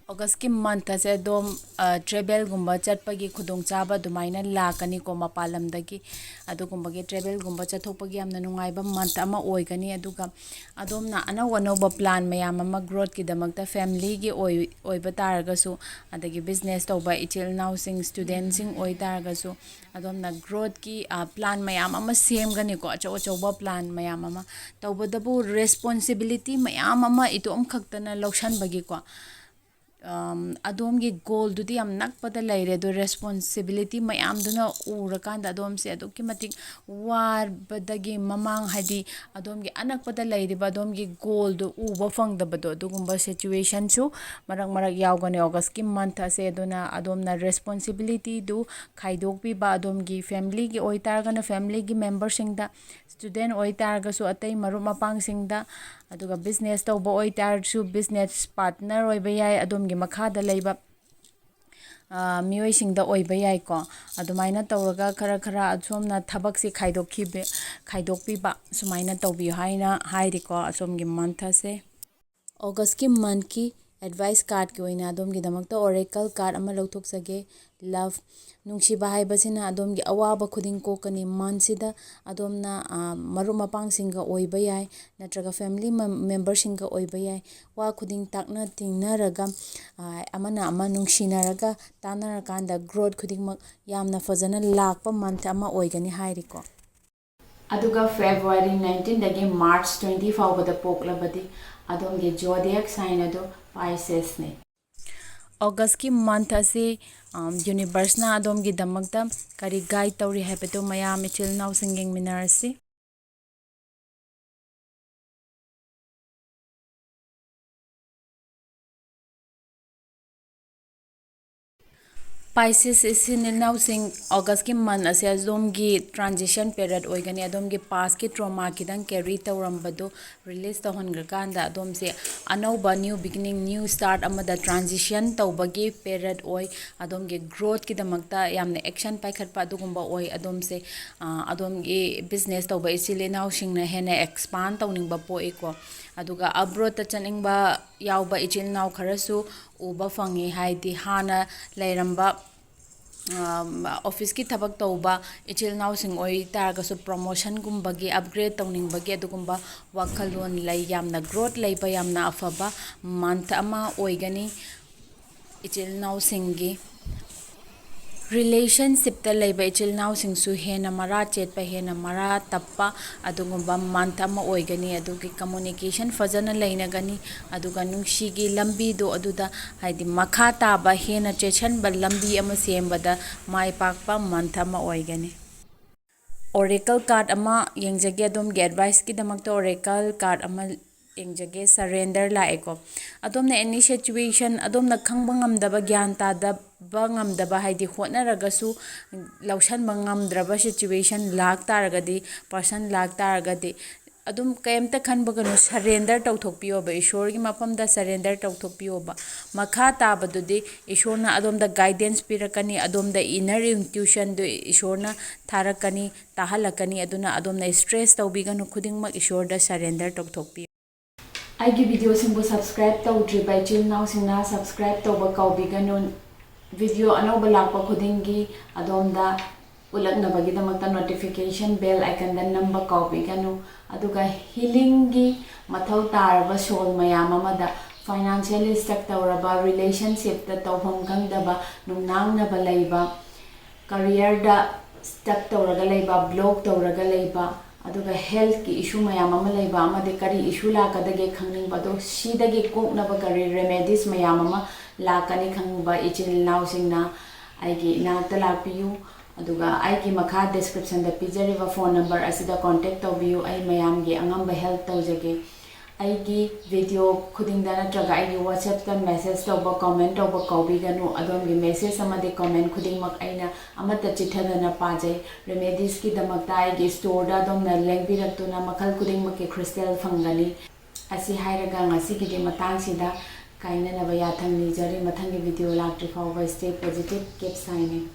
ꯑꯣꯒꯁꯀꯤ ꯃꯟꯊ ꯑꯁꯦ ꯑꯗꯣꯝ ꯇ꯭ꯔꯦꯕꯦꯜꯒꯨꯝꯕ ꯆꯠꯄꯒꯤ ꯈꯨꯗꯣꯡꯆꯥꯕ ꯑꯗꯨꯃꯥꯏꯅ ꯂꯥꯛꯀꯅꯤꯀꯣ ꯃꯄꯥꯟ ꯂꯝꯗꯒꯤ ꯑꯗꯨꯒꯨꯝꯕꯒꯤ ꯇ꯭ꯔꯦꯕꯦꯜꯒꯨꯝꯕ ꯆꯠꯊꯣꯛꯄꯒꯤ ꯌꯥꯝꯅ ꯅꯨꯡꯉꯥꯏꯕ ꯃꯟꯊ ꯑꯃ ꯑꯣꯏꯒꯅꯤ ꯑꯗꯨꯒ ꯑꯗꯣꯝꯅ ꯑꯅꯧ ꯑꯅꯧꯕ ꯄ꯭ꯂꯥꯟ ꯃꯌꯥꯝ ꯑꯃ ꯒ꯭ꯔꯣꯠꯀꯤꯗꯃꯛꯇ ꯐꯦꯃꯤꯂꯤꯒꯤ ꯑꯣꯏꯕ ꯇꯥꯔꯒꯁꯨ ꯑꯗꯒꯤ ꯕꯤꯖꯤꯅꯦꯁ ꯇꯧꯕ ꯏꯆꯤꯜ ꯏꯅꯥꯎꯁꯤꯡ ꯁ꯭ꯇꯨꯗꯦꯟꯁꯤꯡ ꯑꯣꯏꯇꯥꯔꯒꯁꯨ ꯑꯗꯣꯝꯅ ꯒ꯭ꯔꯣꯠꯀꯤ ꯄ꯭ꯂꯥꯟ ꯃꯌꯥꯝ ꯑꯃ ꯁꯦꯝꯒꯅꯤꯀꯣ ꯑꯆꯧ ꯑꯆꯧꯕ ꯄ꯭ꯂꯥꯟ ꯃꯌꯥꯝ ꯑꯃ ꯇꯧꯕꯇꯕꯨ ꯔꯦꯁꯄꯣꯟꯁꯤꯕꯤꯂꯤꯇꯤ ꯃꯌꯥꯝ ꯑꯃ ꯏꯇꯣꯝ ꯈꯛꯇꯅ ꯂꯧꯁꯟꯕꯒꯤꯀꯣ ꯑꯗꯣꯝꯒꯤ ꯒꯣꯜꯗꯨꯗꯤ ꯌꯥꯝ ꯅꯛꯄꯗ ꯂꯩꯔꯦ ꯑꯗꯣ ꯔꯦꯁꯄꯣꯟꯁꯤꯕꯤꯂꯤꯇꯤ ꯃꯌꯥꯝꯗꯨꯅ ꯎꯔꯀꯥꯟꯗ ꯑꯗꯣꯝꯁꯦ ꯑꯗꯨꯛꯀꯤ ꯃꯇꯤꯛ ꯋꯥꯕꯗꯒꯤ ꯃꯃꯥꯡ ꯍꯥꯏꯗꯤ ꯑꯗꯣꯝꯒꯤ ꯑꯅꯛꯄꯗ ꯂꯩꯔꯤꯕ ꯑꯗꯣꯝꯒꯤ ꯒꯣꯜꯗꯣ ꯎꯕ ꯐꯪꯗꯕꯗꯣ ꯑꯗꯨꯒꯨꯝꯕ ꯁꯤꯆꯨꯋꯦꯁꯟꯁꯨ ꯃꯔꯛ ꯃꯔꯛ ꯌꯥꯎꯒꯅꯤ ꯑꯣꯒꯁꯀꯤ ꯃꯟꯊ ꯑꯁꯦ ꯑꯗꯨꯅ ꯑꯗꯣꯝꯅ ꯔꯦꯁꯄꯣꯟꯁꯤꯕꯤꯂꯤꯇꯤꯗꯨ ꯈꯥꯏꯗꯣꯛꯄꯤꯕ ꯑꯗꯣꯝꯒꯤ ꯐꯦꯃꯤꯂꯤꯒꯤ ꯑꯣꯏꯇꯥꯔꯒꯅ ꯐꯦꯃꯤꯂꯤꯒꯤ ꯃꯦꯝꯕꯔꯁꯤꯡꯗ ꯁ꯭ꯇꯨꯗꯦꯟ ꯑꯣꯏꯇꯥꯔꯒꯁꯨ ꯑꯇꯩ ꯃꯔꯨꯞ ꯃꯄꯥꯡꯁꯤꯡꯗ ꯑꯗꯨꯒ ꯕꯤꯖꯤꯅꯦꯁ ꯇꯧꯕ ꯑꯣꯏꯇꯥꯔꯁꯨ ꯕꯤꯖꯤꯅꯦꯁ ꯄꯥꯔꯠꯅꯔ ꯑꯣꯏꯕ ꯌꯥꯏ ꯑꯗꯣꯝꯒꯤ ꯃꯈꯥꯗ ꯂꯩꯕ ꯃꯤꯑꯣꯏꯁꯤꯡꯗ ꯑꯣꯏꯕ ꯌꯥꯏꯀꯣ ꯑꯗꯨꯃꯥꯏꯅ ꯇꯧꯔꯒ ꯈꯔ ꯈꯔ ꯑꯁꯣꯝꯅ ꯊꯕꯛꯁꯤ ꯈꯥꯏꯗꯣꯛꯄꯤꯕ ꯁꯨꯃꯥꯏꯅ ꯇꯧꯕꯤꯌꯨ ꯍꯥꯏꯅ ꯍꯥꯏꯔꯤꯀꯣ ꯑꯁꯣꯝꯒꯤ ꯃꯟꯊꯁꯦ ꯑꯣꯒꯁꯀꯤ ꯃꯟꯊꯀꯤ ꯑꯦꯗꯚꯥꯏꯁ ꯀꯥꯔꯗꯀꯤ ꯑꯣꯏꯅ ꯑꯗꯣꯝꯒꯤꯗꯃꯛꯇ ꯑꯣꯔꯦꯀꯜ ꯀꯥꯔꯗ ꯑꯃ ꯂꯧꯊꯣꯛꯆꯒꯦ ꯂꯚ ꯅꯨꯡꯁꯤꯕ ꯍꯥꯏꯕꯁꯤꯅ ꯑꯗꯣꯝꯒꯤ ꯑꯋꯥꯕ ꯈꯨꯗꯤꯡ ꯀꯣꯛꯀꯅꯤ ꯃꯟꯊꯁꯤꯗ ꯑꯗꯣꯝꯅ ꯃꯔꯨꯞ ꯃꯄꯥꯡꯁꯤꯡꯒ ꯑꯣꯏꯕ ꯌꯥꯏ ꯅꯠꯇ꯭ꯔꯒ ꯐꯦꯃꯤꯂꯤ ꯃꯦꯝꯕꯔꯁꯤꯡꯒ ꯑꯣꯏꯕ ꯌꯥꯏ ꯋꯥ ꯈꯨꯗꯤꯡ ꯇꯥꯛꯅ ꯇꯤꯡꯅꯔꯒ ꯑꯃꯅ ꯑꯃ ꯅꯨꯡꯁꯤꯅꯔꯒ ꯇꯥꯟꯅꯔꯀꯥꯟꯗ ꯒ꯭ꯔꯣꯠ ꯈꯨꯗꯤꯡꯃꯛ ꯌꯥꯝꯅ ꯐꯖꯅ ꯂꯥꯛꯄ ꯃꯟꯊ ꯑꯃ ꯑꯣꯏꯒꯅꯤ ꯍꯥꯏꯔꯤꯀꯣ ꯑꯗꯨꯒ ꯐꯦꯕ꯭ꯔꯨꯋꯥꯔꯤ 19ꯗꯒꯤ ꯃꯥꯔꯆ 20 ꯐꯥꯎꯕꯗ ꯄꯣꯛꯂꯕꯗꯤ ꯑꯗꯣꯝꯒꯤ ꯖꯣꯗꯤꯌꯛ ꯁꯥꯏꯟ ꯑꯗꯣ ꯄꯥꯏꯁꯦꯁꯅꯤ ꯑꯣꯒꯁꯀꯤ ꯃꯟꯊ ꯑꯁꯤ ꯌꯨꯅꯤꯚꯔꯁꯅ ꯑꯗꯣꯝꯒꯤꯗꯃꯛꯇ ꯀꯔꯤ ꯒꯥꯏꯗ ꯇꯧꯔꯤ ꯍꯥꯏꯕꯗꯨ ꯃꯌꯥꯝ ꯏꯆꯤꯜ ꯏꯅꯥꯎꯁꯤꯡ ꯌꯦꯡꯃꯤꯟꯅꯔꯁꯤ Pisces isin inausing August ki man ase adom gi transition period oigani adom gi past ki trauma kidang carry tawrambado release tawhangrkanda adom se anauba new beginning new start amada transition tawbagi period oi adom gi growth ki damakta yamne action paikhatpa adugumba oi adom se adom gi business tawba isile nausing na hena expand tawningba poiko aduga abroad ta chaningba yawba ichil naw kharasu uba fangi haidi hana lairamba office ki thabak tawba ichil naw sing oi targasu promotion gumbagi upgrade tawningbagi adugumba wakhalon lay yamna growth layba yamna afaba month ama oigani ichil naw singi relationship ta layba ichil naw singsu hena mara chetpa hena mara tappa adugumba month ama oigani adugi communication fazana lainagani aduga nungshigi lambi do aduda haidi makha taba hena chechanba lambi ama sembada mai pakpa month ama oigani oracle card ama yengjage adom ge advice ki damakta oracle card ama yengjage surrender laeko adomna any situation adomna khangba ngamdaba gyan tadaba ngamdaba haidi hotnaragasu laushan ngamdraba situation lak taragadi person lak taragadi adum kayamta khanbaganu surrender tawthokpiyoba ishorgi mapamda surrender tawthokpiyoba makha tabadudi ishorna adomda guidance pirakani adomda inner intuition do ishorna tharakani tahalakani aduna adomna stress tawbiganu khudingmak ishorda surrender tawthokpiyo aigi video singbu subscribe tawdriba ichil naw singna subscribe tawba kawbiganu video anauba lakpa khudingi adomda ulaknabagidamata notification bell icon da namba kawbiganu aduga healing gi mathau taraba soul mayam amada financially stuck tawraba relationship da tawham gangdaba nungnangnaba layba career da stuck tawraga layba block tawraga layba aduga health ki issue mayam ama layba amade kari issue lakadage khangningba do sidagi koknaba kari remedies mayam ama lakani khangba ichil naw singna aigi inakta lakpiyu aduga aigi makha description da pijariba phone number asida contact tawbiyu ai mayam gi angamba help tawjage aigi video khudingda natraga aigi whatsapp ta message tawba comment tawba kawbiganu adom gi message amade comment khudingmak aina amata chithadana pajai remedies ki damakta aigi store da domna link biraktuna makhal khudingmak ki crystal fangani asi hairaga ngasi gi matang sida kaina na ba yathang ni jari mathang gi video lakti fawa stay positive keep shining